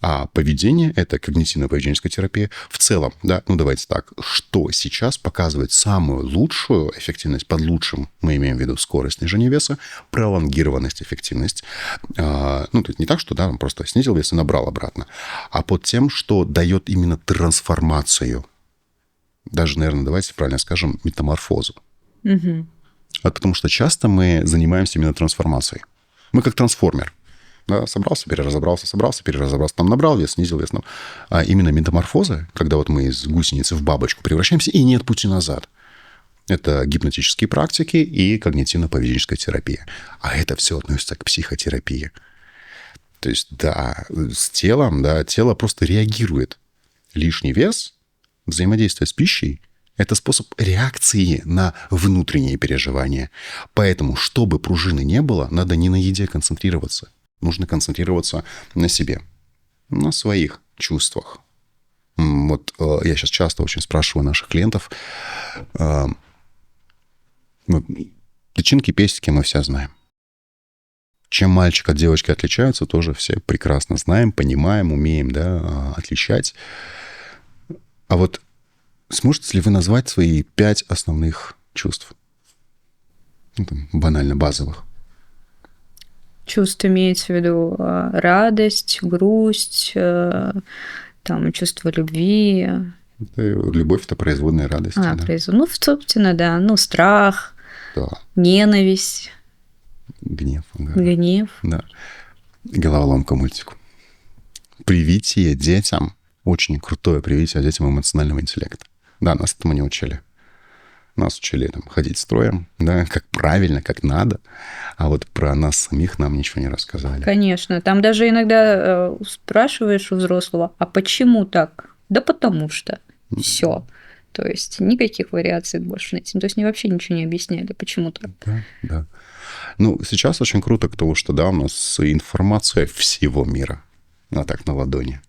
А поведение – это когнитивно-поведенческая терапия. В целом, да, ну давайте так, что сейчас показывает самую лучшую эффективность, под лучшим мы имеем в виду скорость снижения веса, пролонгированность, эффективность. Ну, тут не так, что, да, он просто снизил вес и набрал обратно, а под тем, что дает именно трансформацию. Даже, наверное, давайте правильно скажем, метаморфозу. Потому что часто мы занимаемся именно трансформацией. Мы как трансформер. Да, собрался, переразобрался, там набрал вес, снизил вес. А именно метаморфоза, когда вот мы из гусеницы в бабочку превращаемся, и нет пути назад. Это гипнотические практики и когнитивно-поведенческая терапия. А это все относится к психотерапии. То есть, да, с телом, да, тело просто реагирует. Лишний вес, взаимодействие с пищей – это способ реакции на внутренние переживания. Поэтому, чтобы пружины не было, надо не на еде концентрироваться. Нужно концентрироваться на себе, на своих чувствах. Вот я сейчас часто очень спрашиваю наших клиентов. Тычинки, пестики мы все знаем. Чем мальчик от девочки отличаются, тоже все прекрасно знаем, понимаем, умеем, да, отличать. А вот сможете ли вы назвать свои 5 основных чувств? Ну, там, банально базовых. Чувство имеется в виду радость, грусть, там, чувство любви. Любовь – это производная радость. Да. Ну, собственно, да. Ну, страх, да. Ненависть. Гнев. Ага. Гнев. Да. Головоломка мультику. Привитие детям. Очень крутое привитие детям эмоционального интеллекта. Да, нас этому не учили. Нас учили там, ходить строем, да, как правильно, как надо. А вот про нас самих нам ничего не рассказали. Конечно. Там даже иногда спрашиваешь у взрослого, а почему так? Да потому что. Все. То есть никаких вариаций больше над этим. То есть они вообще ничего не объясняли, почему так. Да, да. Ну, сейчас очень круто, потому что, да, у нас информация всего мира. Она так на ладони.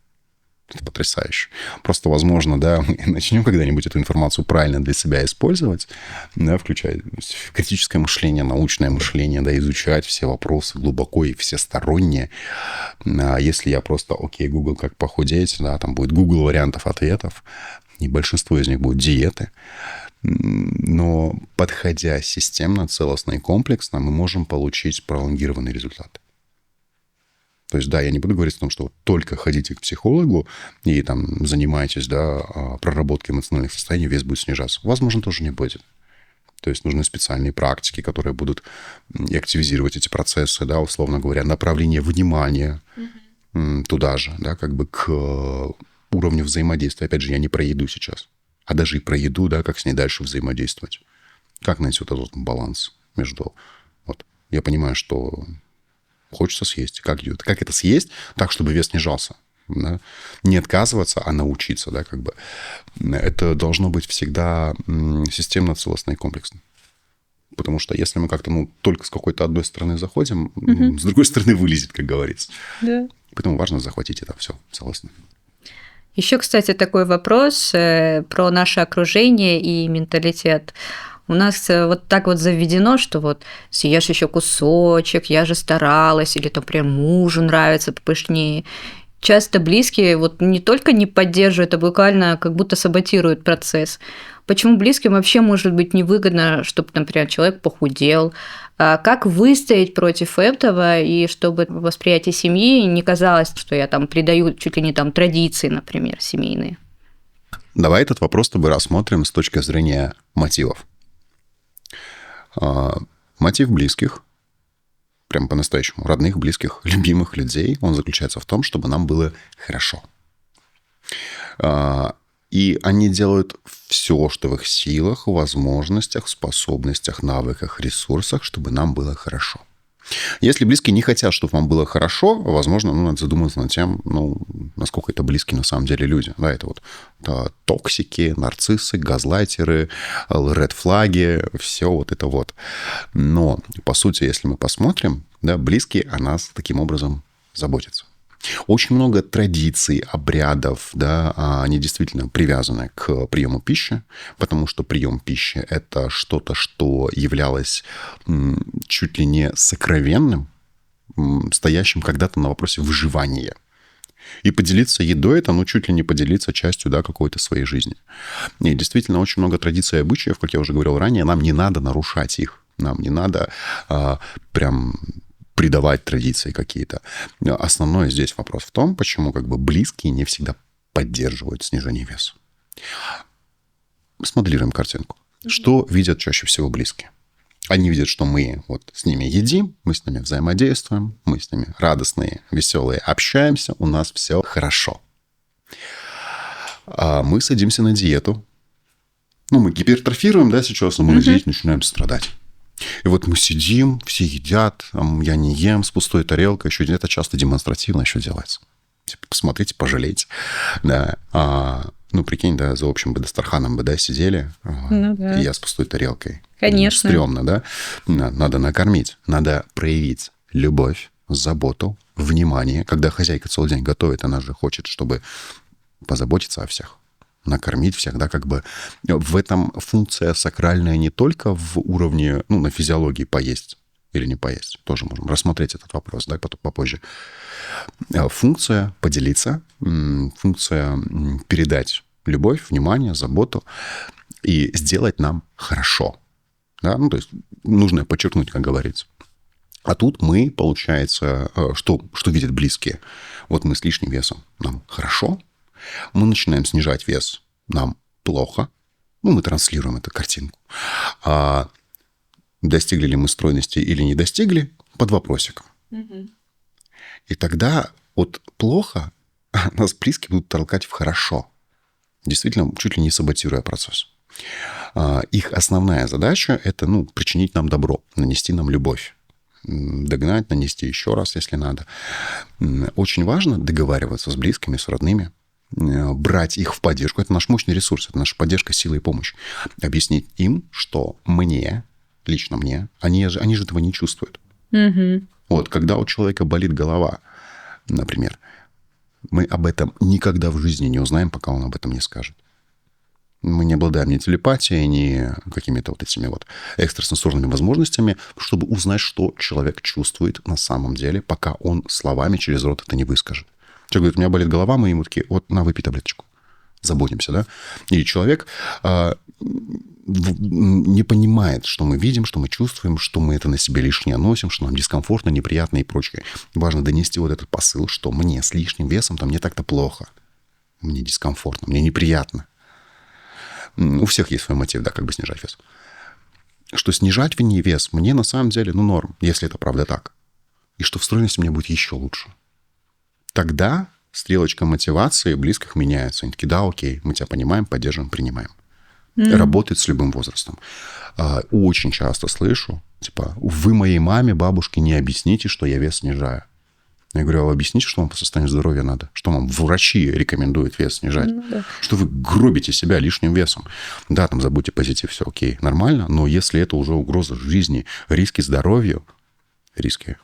Это потрясающе. Просто, возможно, да, мы начнем когда-нибудь эту информацию правильно для себя использовать, да, включая критическое мышление, научное мышление, да, изучать все вопросы глубоко и всесторонне. А если я просто, окей, Google, как похудеть, да, там будет Google вариантов ответов, и большинство из них будут диеты. Но подходя системно, целостно и комплексно, мы можем получить пролонгированный результат. То есть, да, я не буду говорить о том, что только ходите к психологу и там занимаетесь, да, проработкой эмоциональных состояний, вес будет снижаться. Возможно, тоже не будет. То есть нужны специальные практики, которые будут активизировать эти процессы, да, условно говоря, направление внимания туда же, да, как бы к уровню взаимодействия. Опять же, я не про еду сейчас, а даже и про еду, да, как с ней дальше взаимодействовать. Как найти вот этот баланс между... Вот, я понимаю, что... Хочется съесть. Как это съесть так, чтобы вес снижался? да? Не отказываться, а научиться, да, как бы. Это должно быть всегда системно, целостно и комплексно. Потому что если мы как-то, только с какой-то одной стороны заходим, с другой стороны вылезет, как говорится. Да. Поэтому важно захватить это все целостно. Еще, кстати, такой вопрос про наше окружение и менталитет. У нас вот так вот заведено, что вот съешь еще кусочек, я же старалась, или то прям мужу нравится попышнее. Часто близкие вот не только не поддерживают, а буквально как будто саботируют процесс. Почему близким вообще может быть невыгодно, чтобы, например, человек похудел? Как выстоять против этого, и чтобы восприятие семьи не казалось, что я там предаю чуть ли не там традиции, например, семейные? Давай этот вопрос с тобой рассмотрим с точки зрения мотивов. Мотив близких, прям по-настоящему, родных, близких, любимых людей, он заключается в том, чтобы нам было хорошо. И они делают все, что в их силах, возможностях, способностях, навыках, ресурсах, чтобы нам было хорошо. Если близкие не хотят, чтобы вам было хорошо, возможно, надо задуматься над тем, насколько это близкие на самом деле люди. Да, это вот токсики, нарциссы, газлайтеры, ред-флаги, все вот это вот. Но, по сути, если мы посмотрим, да, близкие о нас таким образом заботятся. Очень много традиций, обрядов, да, они действительно привязаны к приему пищи, потому что прием пищи – это что-то, что являлось чуть ли не сокровенным, стоящим когда-то на вопросе выживания. И поделиться едой – это, чуть ли не поделиться частью, да, какой-то своей жизни. И действительно очень много традиций и обычаев, как я уже говорил ранее, нам не надо нарушать их, нам не надо прям предавать традиции какие-то. Основной здесь вопрос в том, почему как бы близкие не всегда поддерживают снижение веса. Смоделируем картинку. Что видят чаще всего близкие? Они видят, что мы вот с ними едим, мы с ними взаимодействуем, мы с ними радостные, веселые, общаемся, у нас все хорошо. А мы садимся на диету. Мы гипертрофируем, да, сейчас, но мы на диете начинаем страдать. И вот мы сидим, все едят, я не ем с пустой тарелкой. Еще это часто демонстративно еще делается. Типа, посмотрите, пожалейте. Да. Прикинь, да, за общим Дастарханом бы, да, сидели, да. И я с пустой тарелкой. Конечно. Стремно, да? Надо накормить, надо проявить любовь, заботу, внимание. Когда хозяйка целый день готовит, она же хочет, чтобы позаботиться о всех. Накормить всех, да, как бы в этом функция сакральная не только в уровне, на физиологии поесть или не поесть. Тоже можем рассмотреть этот вопрос, да, потом попозже. Функция поделиться, функция передать любовь, внимание, заботу и сделать нам хорошо. Да? То есть нужно подчеркнуть, как говорится. А тут мы, получается, что видят близкие? Вот мы с лишним весом, нам хорошо. Мы начинаем снижать вес, нам плохо. Мы транслируем эту картинку. А достигли ли мы стройности или не достигли, под вопросиком. И тогда от плохо нас близкие будут толкать в хорошо. Действительно, чуть ли не саботируя процесс. Их основная задача – это причинить нам добро, нанести нам любовь. Догнать, нанести еще раз, если надо. Очень важно договариваться с близкими, с родными, брать их в поддержку. Это наш мощный ресурс, это наша поддержка, сила и помощь. Объяснить им, что лично мне, они же этого не чувствуют. Вот, когда у человека болит голова, например, мы об этом никогда в жизни не узнаем, пока он об этом не скажет. Мы не обладаем ни телепатией, ни какими-то вот этими вот экстрасенсорными возможностями, чтобы узнать, что человек чувствует на самом деле, пока он словами через рот это не выскажет. Человек говорит, у меня болит голова, мы ему такие, вот, на, выпей таблеточку. Заботимся, да? И человек не понимает, что мы видим, что мы чувствуем, что мы это на себе лишнее носим, что нам дискомфортно, неприятно и прочее. Важно донести вот этот посыл, что мне с лишним весом там не так-то плохо. Мне дискомфортно, мне неприятно. У всех есть свой мотив, да, как бы снижать вес. Что снижать в ней вес мне на самом деле, норм, если это правда так. И что в стройности мне будет еще лучше. Тогда стрелочка мотивации близких меняется. Они такие, да, окей, мы тебя понимаем, поддерживаем, принимаем. Работает с любым возрастом. Очень часто слышу, типа, вы моей маме, бабушке не объясните, что я вес снижаю. Я говорю, а объясните, что вам по состоянию здоровья надо? Что вам врачи рекомендуют вес снижать? Да. Что вы гробите себя лишним весом? Да, там забудьте позитив, все окей, нормально, но если это уже угроза жизни, риски здоровью, риски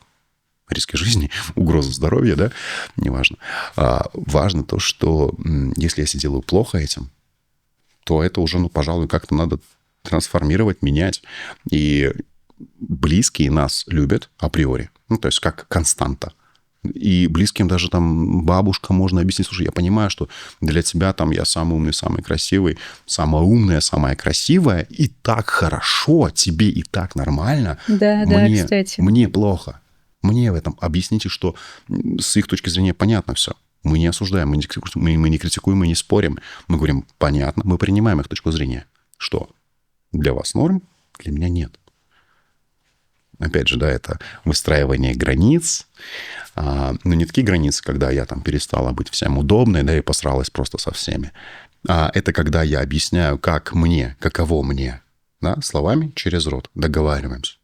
жизни, угроза здоровья, да, неважно. Важно то, что если я себе делаю плохо этим, то это уже, пожалуй, как-то надо трансформировать, менять. И близкие нас любят априори. То есть как константа. И близким даже там бабушка можно объяснить, слушай, я понимаю, что для тебя там я самый умный, самый красивый, самая умная, самая красивая, и так хорошо, тебе и так нормально. Да, кстати. Мне плохо. Мне в этом объясните, что с их точки зрения понятно все. Мы не осуждаем, мы не критикуем, мы не спорим. Мы говорим, понятно, мы принимаем их точку зрения. Что для вас норм, для меня нет. Опять же, да, это выстраивание границ. Но не такие границы, когда я там перестала быть всем удобной, да, и посралась просто со всеми. Это когда я объясняю, как мне, каково мне, да, словами через рот договариваемся.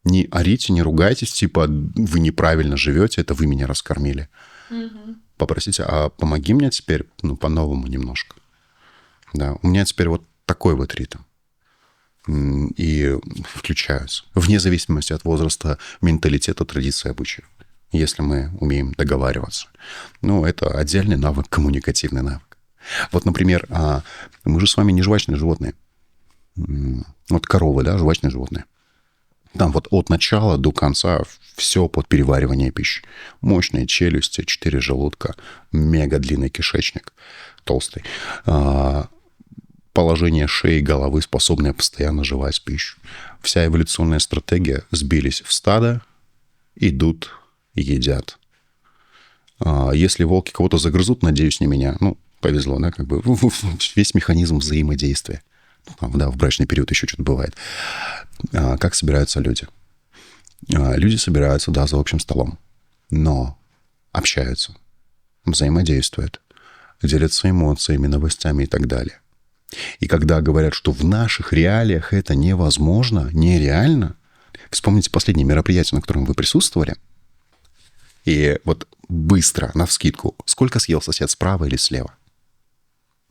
Не орите, не ругайтесь, типа вы неправильно живете, это вы меня раскормили. Угу. Попросите, а помоги мне теперь, по-новому немножко. Да, у меня теперь вот такой вот ритм. И включаются. Вне зависимости от возраста, менталитета, традиции, обычаев. Если мы умеем договариваться. Это отдельный навык, коммуникативный навык. Вот, например, мы же с вами не жвачные животные. Вот коровы, да, жвачные животные. Там вот от начала до конца все под переваривание пищи. Мощные челюсти, 4 желудка, мега длинный кишечник, толстый. Положение шеи и головы, способное постоянно жевать пищу. Вся эволюционная стратегия: сбились в стадо, идут и едят. Если волки кого-то загрызут, надеюсь, не меня. Повезло, да, как бы весь механизм взаимодействия. Да, в брачный период еще что-то бывает. Как собираются люди? Люди собираются, да, за общим столом, но общаются, взаимодействуют, делятся эмоциями, новостями и так далее. И когда говорят, что в наших реалиях это невозможно, нереально, вспомните последнее мероприятие, на котором вы присутствовали, и вот быстро, навскидку, сколько съел сосед справа или слева?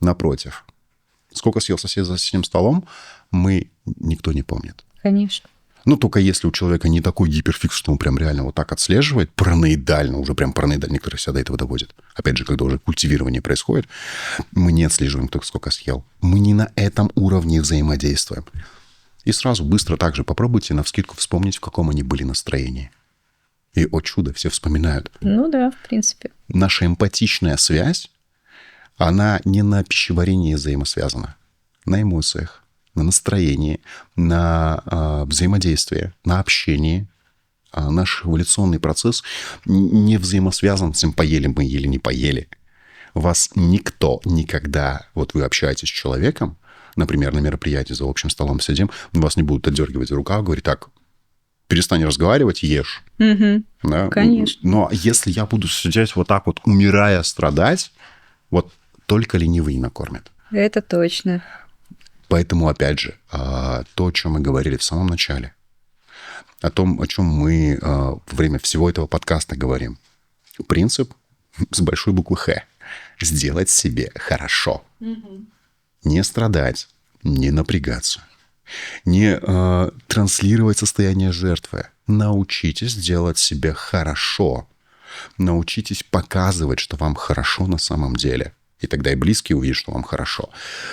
Напротив. Сколько съел сосед за соседним столом, никто не помнит. Конечно. Только если у человека не такой гиперфикс, что он прям реально вот так отслеживает, параноидально, некоторые себя до этого доводят. Опять же, когда уже культивирование происходит, мы не отслеживаем, кто сколько съел. Мы не на этом уровне взаимодействуем. И сразу быстро также попробуйте навскидку вспомнить, в каком они были настроении. И, о чудо, все вспоминают. Да, в принципе. Наша эмпатичная связь, она не на пищеварении взаимосвязана, на эмоциях, на настроении, на взаимодействие, на общении. Наш эволюционный процесс не взаимосвязан с тем, поели мы или не поели. Вас никто никогда, вот вы общаетесь с человеком, например, на мероприятии за общим столом сидим, вас не будут отдергивать в рукав, говорить: так, перестань разговаривать, ешь. Угу. Да? Конечно. Но если я буду сидеть вот так вот, умирая, страдать, вот только ленивый накормят. Это точно. Поэтому, опять же, то, о чем мы говорили в самом начале, о том, о чем мы во время всего этого подкаста говорим. Принцип с большой буквы «Х». Сделать себе хорошо. Угу. Не страдать, не напрягаться, не транслировать состояние жертвы. Научитесь делать себе хорошо. Научитесь показывать, что вам хорошо на самом деле. И тогда и близкие увидят, что вам хорошо.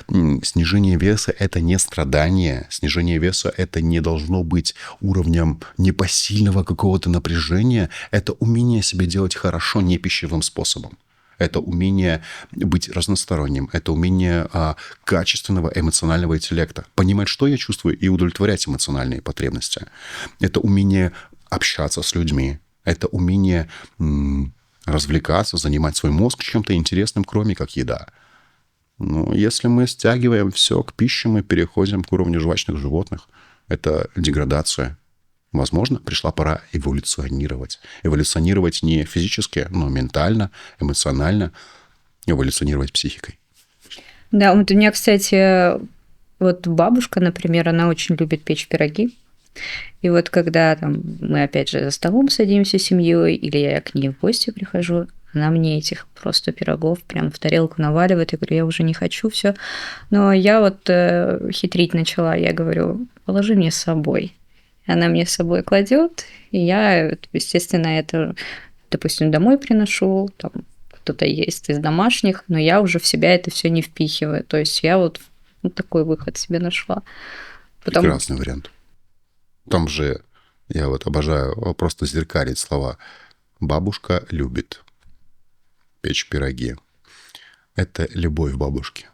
Снижение веса – это не страдание. Снижение веса – это не должно быть уровнем непосильного какого-то напряжения. Это умение себе делать хорошо не пищевым способом. Это умение быть разносторонним. Это умение качественного эмоционального интеллекта. Понимать, что я чувствую, и удовлетворять эмоциональные потребности. Это умение общаться с людьми. Это умение развлекаться, занимать свой мозг чем-то интересным, кроме как еда. Если мы стягиваем все к пище, мы переходим к уровню жвачных животных. Это деградация. Возможно, пришла пора эволюционировать. Эволюционировать не физически, но ментально, эмоционально. Эволюционировать психикой. Да, вот у меня, кстати, вот бабушка, например, она очень любит печь пироги. И вот когда там мы опять же за столом садимся с семьей, или я к ней в гости прихожу, она мне этих просто пирогов прям в тарелку наваливает. Я говорю, я уже не хочу, все. Но я вот хитрить начала. Я говорю, положи мне с собой. Она мне с собой кладет, и я, естественно, это, допустим, домой приношу, там кто-то есть из домашних, но я уже в себя это все не впихиваю. То есть я вот такой выход себе нашла. Прекрасный вариант. Там же, я вот обожаю просто зеркалить слова. Бабушка любит печь пироги. Это любовь бабушки.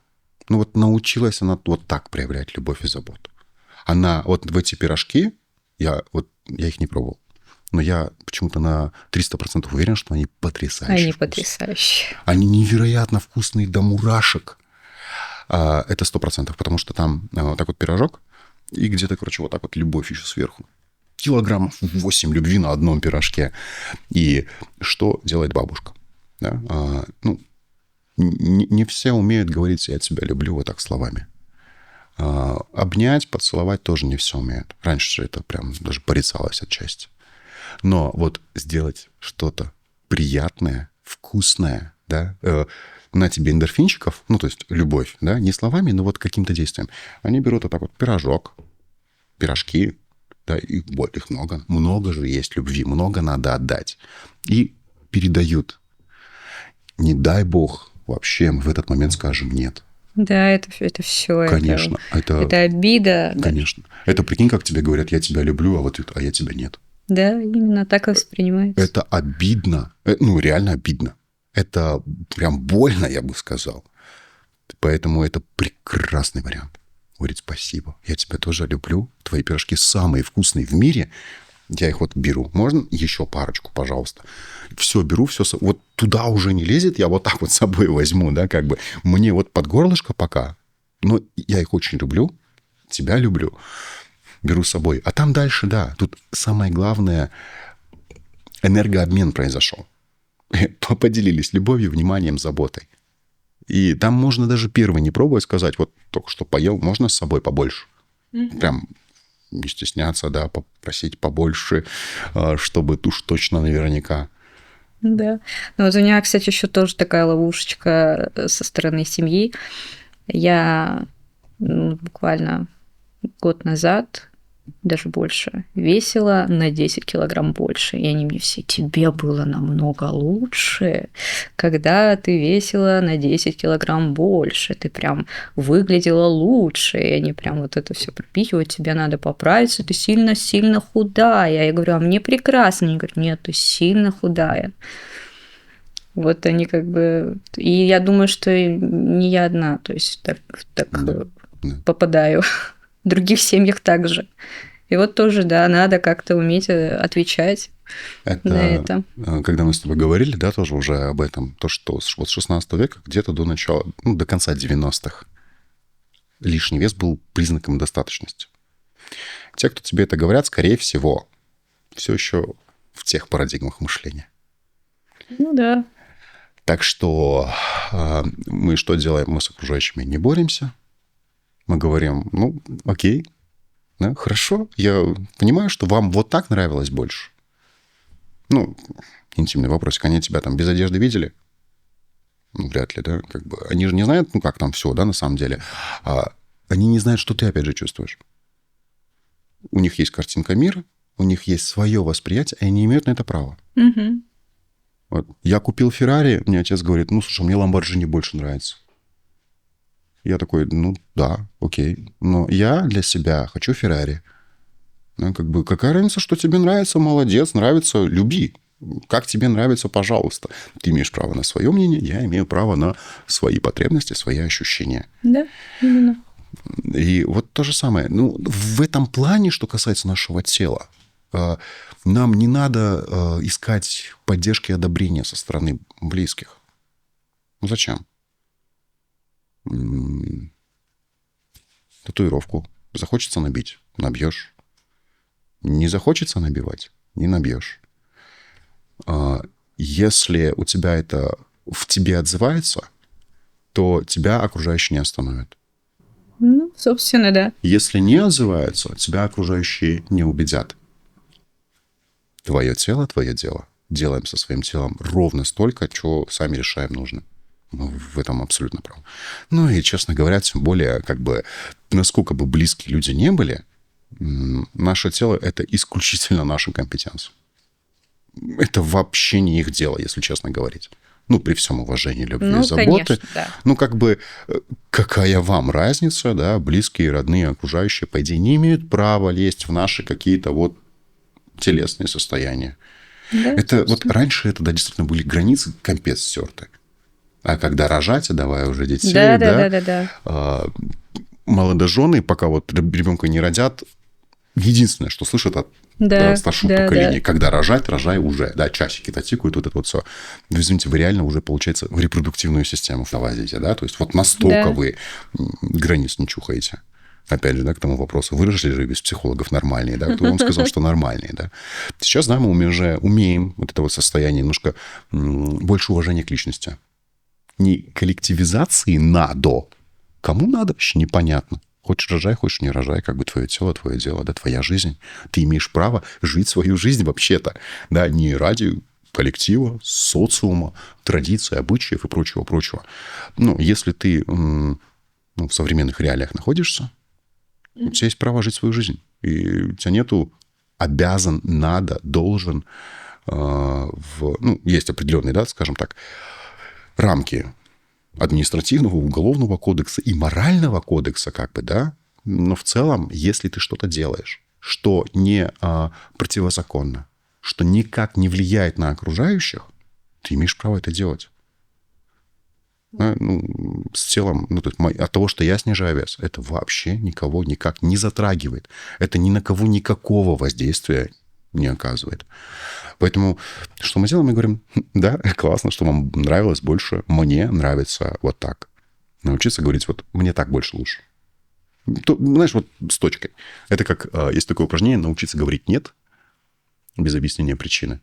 Ну вот научилась она вот так проявлять любовь и заботу. Она вот в эти пирожки, я их не пробовал, но я почему-то на 300% уверен, что они потрясающие. Они потрясающие. Они невероятно вкусные до мурашек. Это 100%, потому что там вот так вот пирожок, и где-то, короче, вот так вот любовь еще сверху. Килограммов 8 любви на одном пирожке. И что делает бабушка? Да? Не все умеют говорить «я тебя люблю» вот так словами. Обнять, поцеловать тоже не все умеют. Раньше же это прям даже порицалось отчасти. Но вот сделать что-то приятное, вкусное, да, на тебе эндорфинчиков, ну, то есть любовь, да, не словами, но вот каким-то действием. Они берут вот так вот пирожок, пирожки, да, их много же есть любви, много надо отдать. И передают. Не дай бог, вообще мы в этот момент скажем «нет». Да, это все. Конечно. Это обида. Конечно. Да. Это, прикинь, как тебе говорят, я тебя люблю, а я тебя нет. Да, именно так и воспринимается. Это обидно. Ну, реально обидно. Это прям больно, я бы сказал. Поэтому это прекрасный вариант. Говорит, спасибо, я тебя тоже люблю. Твои пирожки самые вкусные в мире. Я их вот беру. Можно еще парочку, пожалуйста? Все, беру, все. Вот туда уже не лезет, я вот так вот с собой возьму, да, как бы. Мне вот под горлышко пока. Но я их очень люблю, тебя люблю. Беру с собой. А там дальше, да, тут самое главное, энергообмен произошел. Поделились любовью, вниманием, заботой. И там можно даже первый не пробовать сказать, вот только что поел, можно с собой побольше. Прям не стесняться, да, попросить побольше, чтобы уж точно наверняка. Да. Ну вот у меня, кстати, еще тоже такая ловушечка со стороны семьи. Я буквально год назад, даже больше, весила на 10 килограмм больше. И они мне все, тебе было намного лучше, когда ты весила на 10 килограмм больше. Ты прям выглядела лучше. И они прям вот это все пропихивают, тебе надо поправиться, ты сильно-сильно худая. Я говорю, а мне прекрасно. Они говорят, нет, ты сильно худая. Вот они как бы... И я думаю, что не я одна, то есть так да. Попадаю. В других семьях также. И вот тоже, да, надо как-то уметь отвечать на это. Когда мы с тобой говорили, да, тоже уже об этом, то, что вот с 16 века где-то до начала, до конца 90-х лишний вес был признаком достаточности. Те, кто тебе это говорят, скорее всего, все еще в тех парадигмах мышления. Ну да. Так что мы что делаем? Мы с окружающими не боремся. Мы говорим, ну, окей, да, хорошо, я понимаю, что вам вот так нравилось больше. Ну, интимный вопросик. Они тебя там без одежды видели? Ну, вряд ли, да? Как бы, они же не знают, ну, как там все, да, на самом деле. Они не знают, что ты, опять же, чувствуешь. У них есть картинка мира, у них есть свое восприятие, и они имеют на это право. Угу. Вот. Я купил Феррари, мне отец говорит, ну, слушай, мне Ламборджини больше нравится. Я такой, ну, да, окей. Но я для себя хочу Феррари. Ну, как бы, какая разница, что тебе нравится, молодец, нравится, люби. Как тебе нравится, пожалуйста. Ты имеешь право на свое мнение, я имею право на свои потребности, свои ощущения. Да, именно. И вот то же самое. Ну, в этом плане, что касается нашего тела, нам не надо искать поддержки и одобрения со стороны близких. Ну, зачем? Татуировку захочется набить — набьешь. Не захочется набивать — не набьешь. Если у тебя это в тебе отзывается, то тебя окружающие не остановят. Ну, собственно, да. Если не отзываются, тебя окружающие не убедят. Твое тело, твое дело. Делаем со своим телом ровно столько, что сами решаем нужно. Мы в этом абсолютно правы. Ну и, честно говоря, тем более, как бы, насколько бы близкие люди не были, наше тело — это исключительно наша компетенция. Это вообще не их дело, если честно говорить. Ну, при всем уважении, любви и заботы. Конечно, да. Ну, как бы, какая вам разница, да, близкие, родные, окружающие, по идее, не имеют права лезть в наши какие-то вот телесные состояния. Да, это вот раньше это, да, действительно были границы капец стерты. А когда рожать, давая уже детей, да. Молодожены, пока вот ребенка не родят, единственное, что слышат от старшего поколения, когда рожать, рожай уже. Да, часики-то тикают, вот это вот все. Ну, извините, вы реально уже, получается, в репродуктивную систему влазите, да? То есть вот настолько вы границ не чухаете. Опять же, да, к тому вопросу, выросли же без психологов нормальные, да? Кто вам сказал, что нормальные, да? Сейчас, да, мы уже умеем вот это вот состояние немножко больше уважения к личности. Не коллективизации надо. Кому надо, вообще непонятно. Хочешь рожай, хочешь не рожай, как бы твое тело, твое дело, да, твоя жизнь. Ты имеешь право жить свою жизнь вообще-то, да, не ради коллектива, социума, традиций, обычаев и прочего-прочего. Ну, если ты в современных реалиях находишься, у тебя есть право жить свою жизнь. И у тебя нету обязан, надо, должен. Есть определенные, да, скажем так, рамки административного, уголовного кодекса и морального кодекса, как бы, да. Но в целом, если ты что-то делаешь, что не противозаконно, что никак не влияет на окружающих, ты имеешь право это делать. С телом, от того, что я снижаю вес, это вообще никого никак не затрагивает. Это ни на кого никакого воздействия не оказывает. Поэтому что мы делаем? Мы говорим, да, классно, что вам нравилось больше, мне нравится вот так. Научиться говорить, вот мне так больше лучше. Знаешь, вот с точкой. Это как, есть такое упражнение, научиться говорить «нет» без объяснения причины.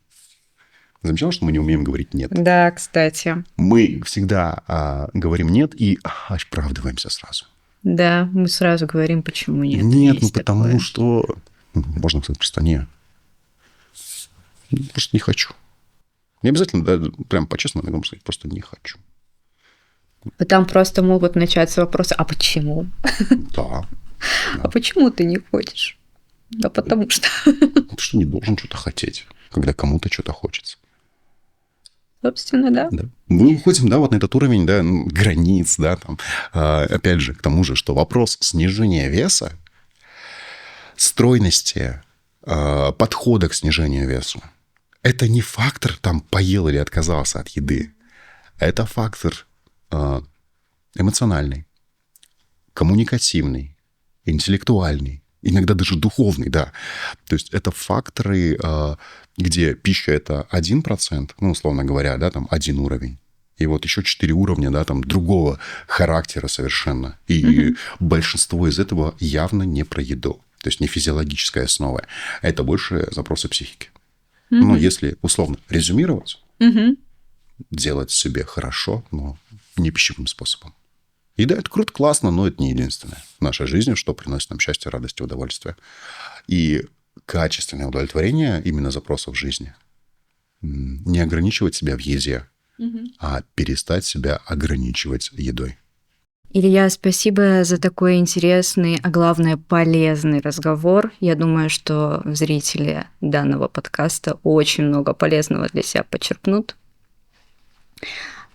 Замечал, что мы не умеем говорить «нет»? Да, кстати. Мы всегда говорим «нет» и оправдываемся сразу. Да, мы сразу говорим, почему нет. Нет, потому что... Можно сказать просто «нет». Просто не хочу. Не обязательно, да, прям по-честному могу сказать, просто не хочу. Там просто могут начаться вопросы, а почему? Да. А почему ты не хочешь? Да потому что... Потому что не должен что-то хотеть, когда кому-то что-то хочется. Собственно, да. Мы уходим, да, вот на этот уровень, да, границ, да, там, опять же, к тому же, что вопрос снижения веса, стройности, подхода к снижению веса, это не фактор, там, поел или отказался от еды. Это фактор эмоциональный, коммуникативный, интеллектуальный, иногда даже духовный, да. То есть это факторы, где пища – это 1%, условно говоря, да, там, один уровень. И вот еще 4 уровня, да, там, другого характера совершенно. И большинство из этого явно не про еду. То есть не физиологическая основа. Это больше запросы психики. Но если условно резюмировать, делать себе хорошо, но не пищевым способом. Еда – это круто, классно, но это не единственное в нашей жизни, что приносит нам счастье, радость и удовольствие. И качественное удовлетворение именно запросов жизни. Не ограничивать себя в еде, а перестать себя ограничивать едой. Илья, спасибо за такой интересный, а главное, полезный разговор. Я думаю, что зрители данного подкаста очень много полезного для себя почерпнут.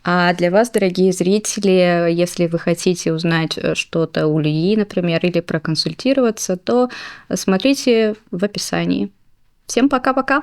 А для вас, дорогие зрители, если вы хотите узнать что-то у Ильи, например, или проконсультироваться, то смотрите в описании. Всем пока-пока!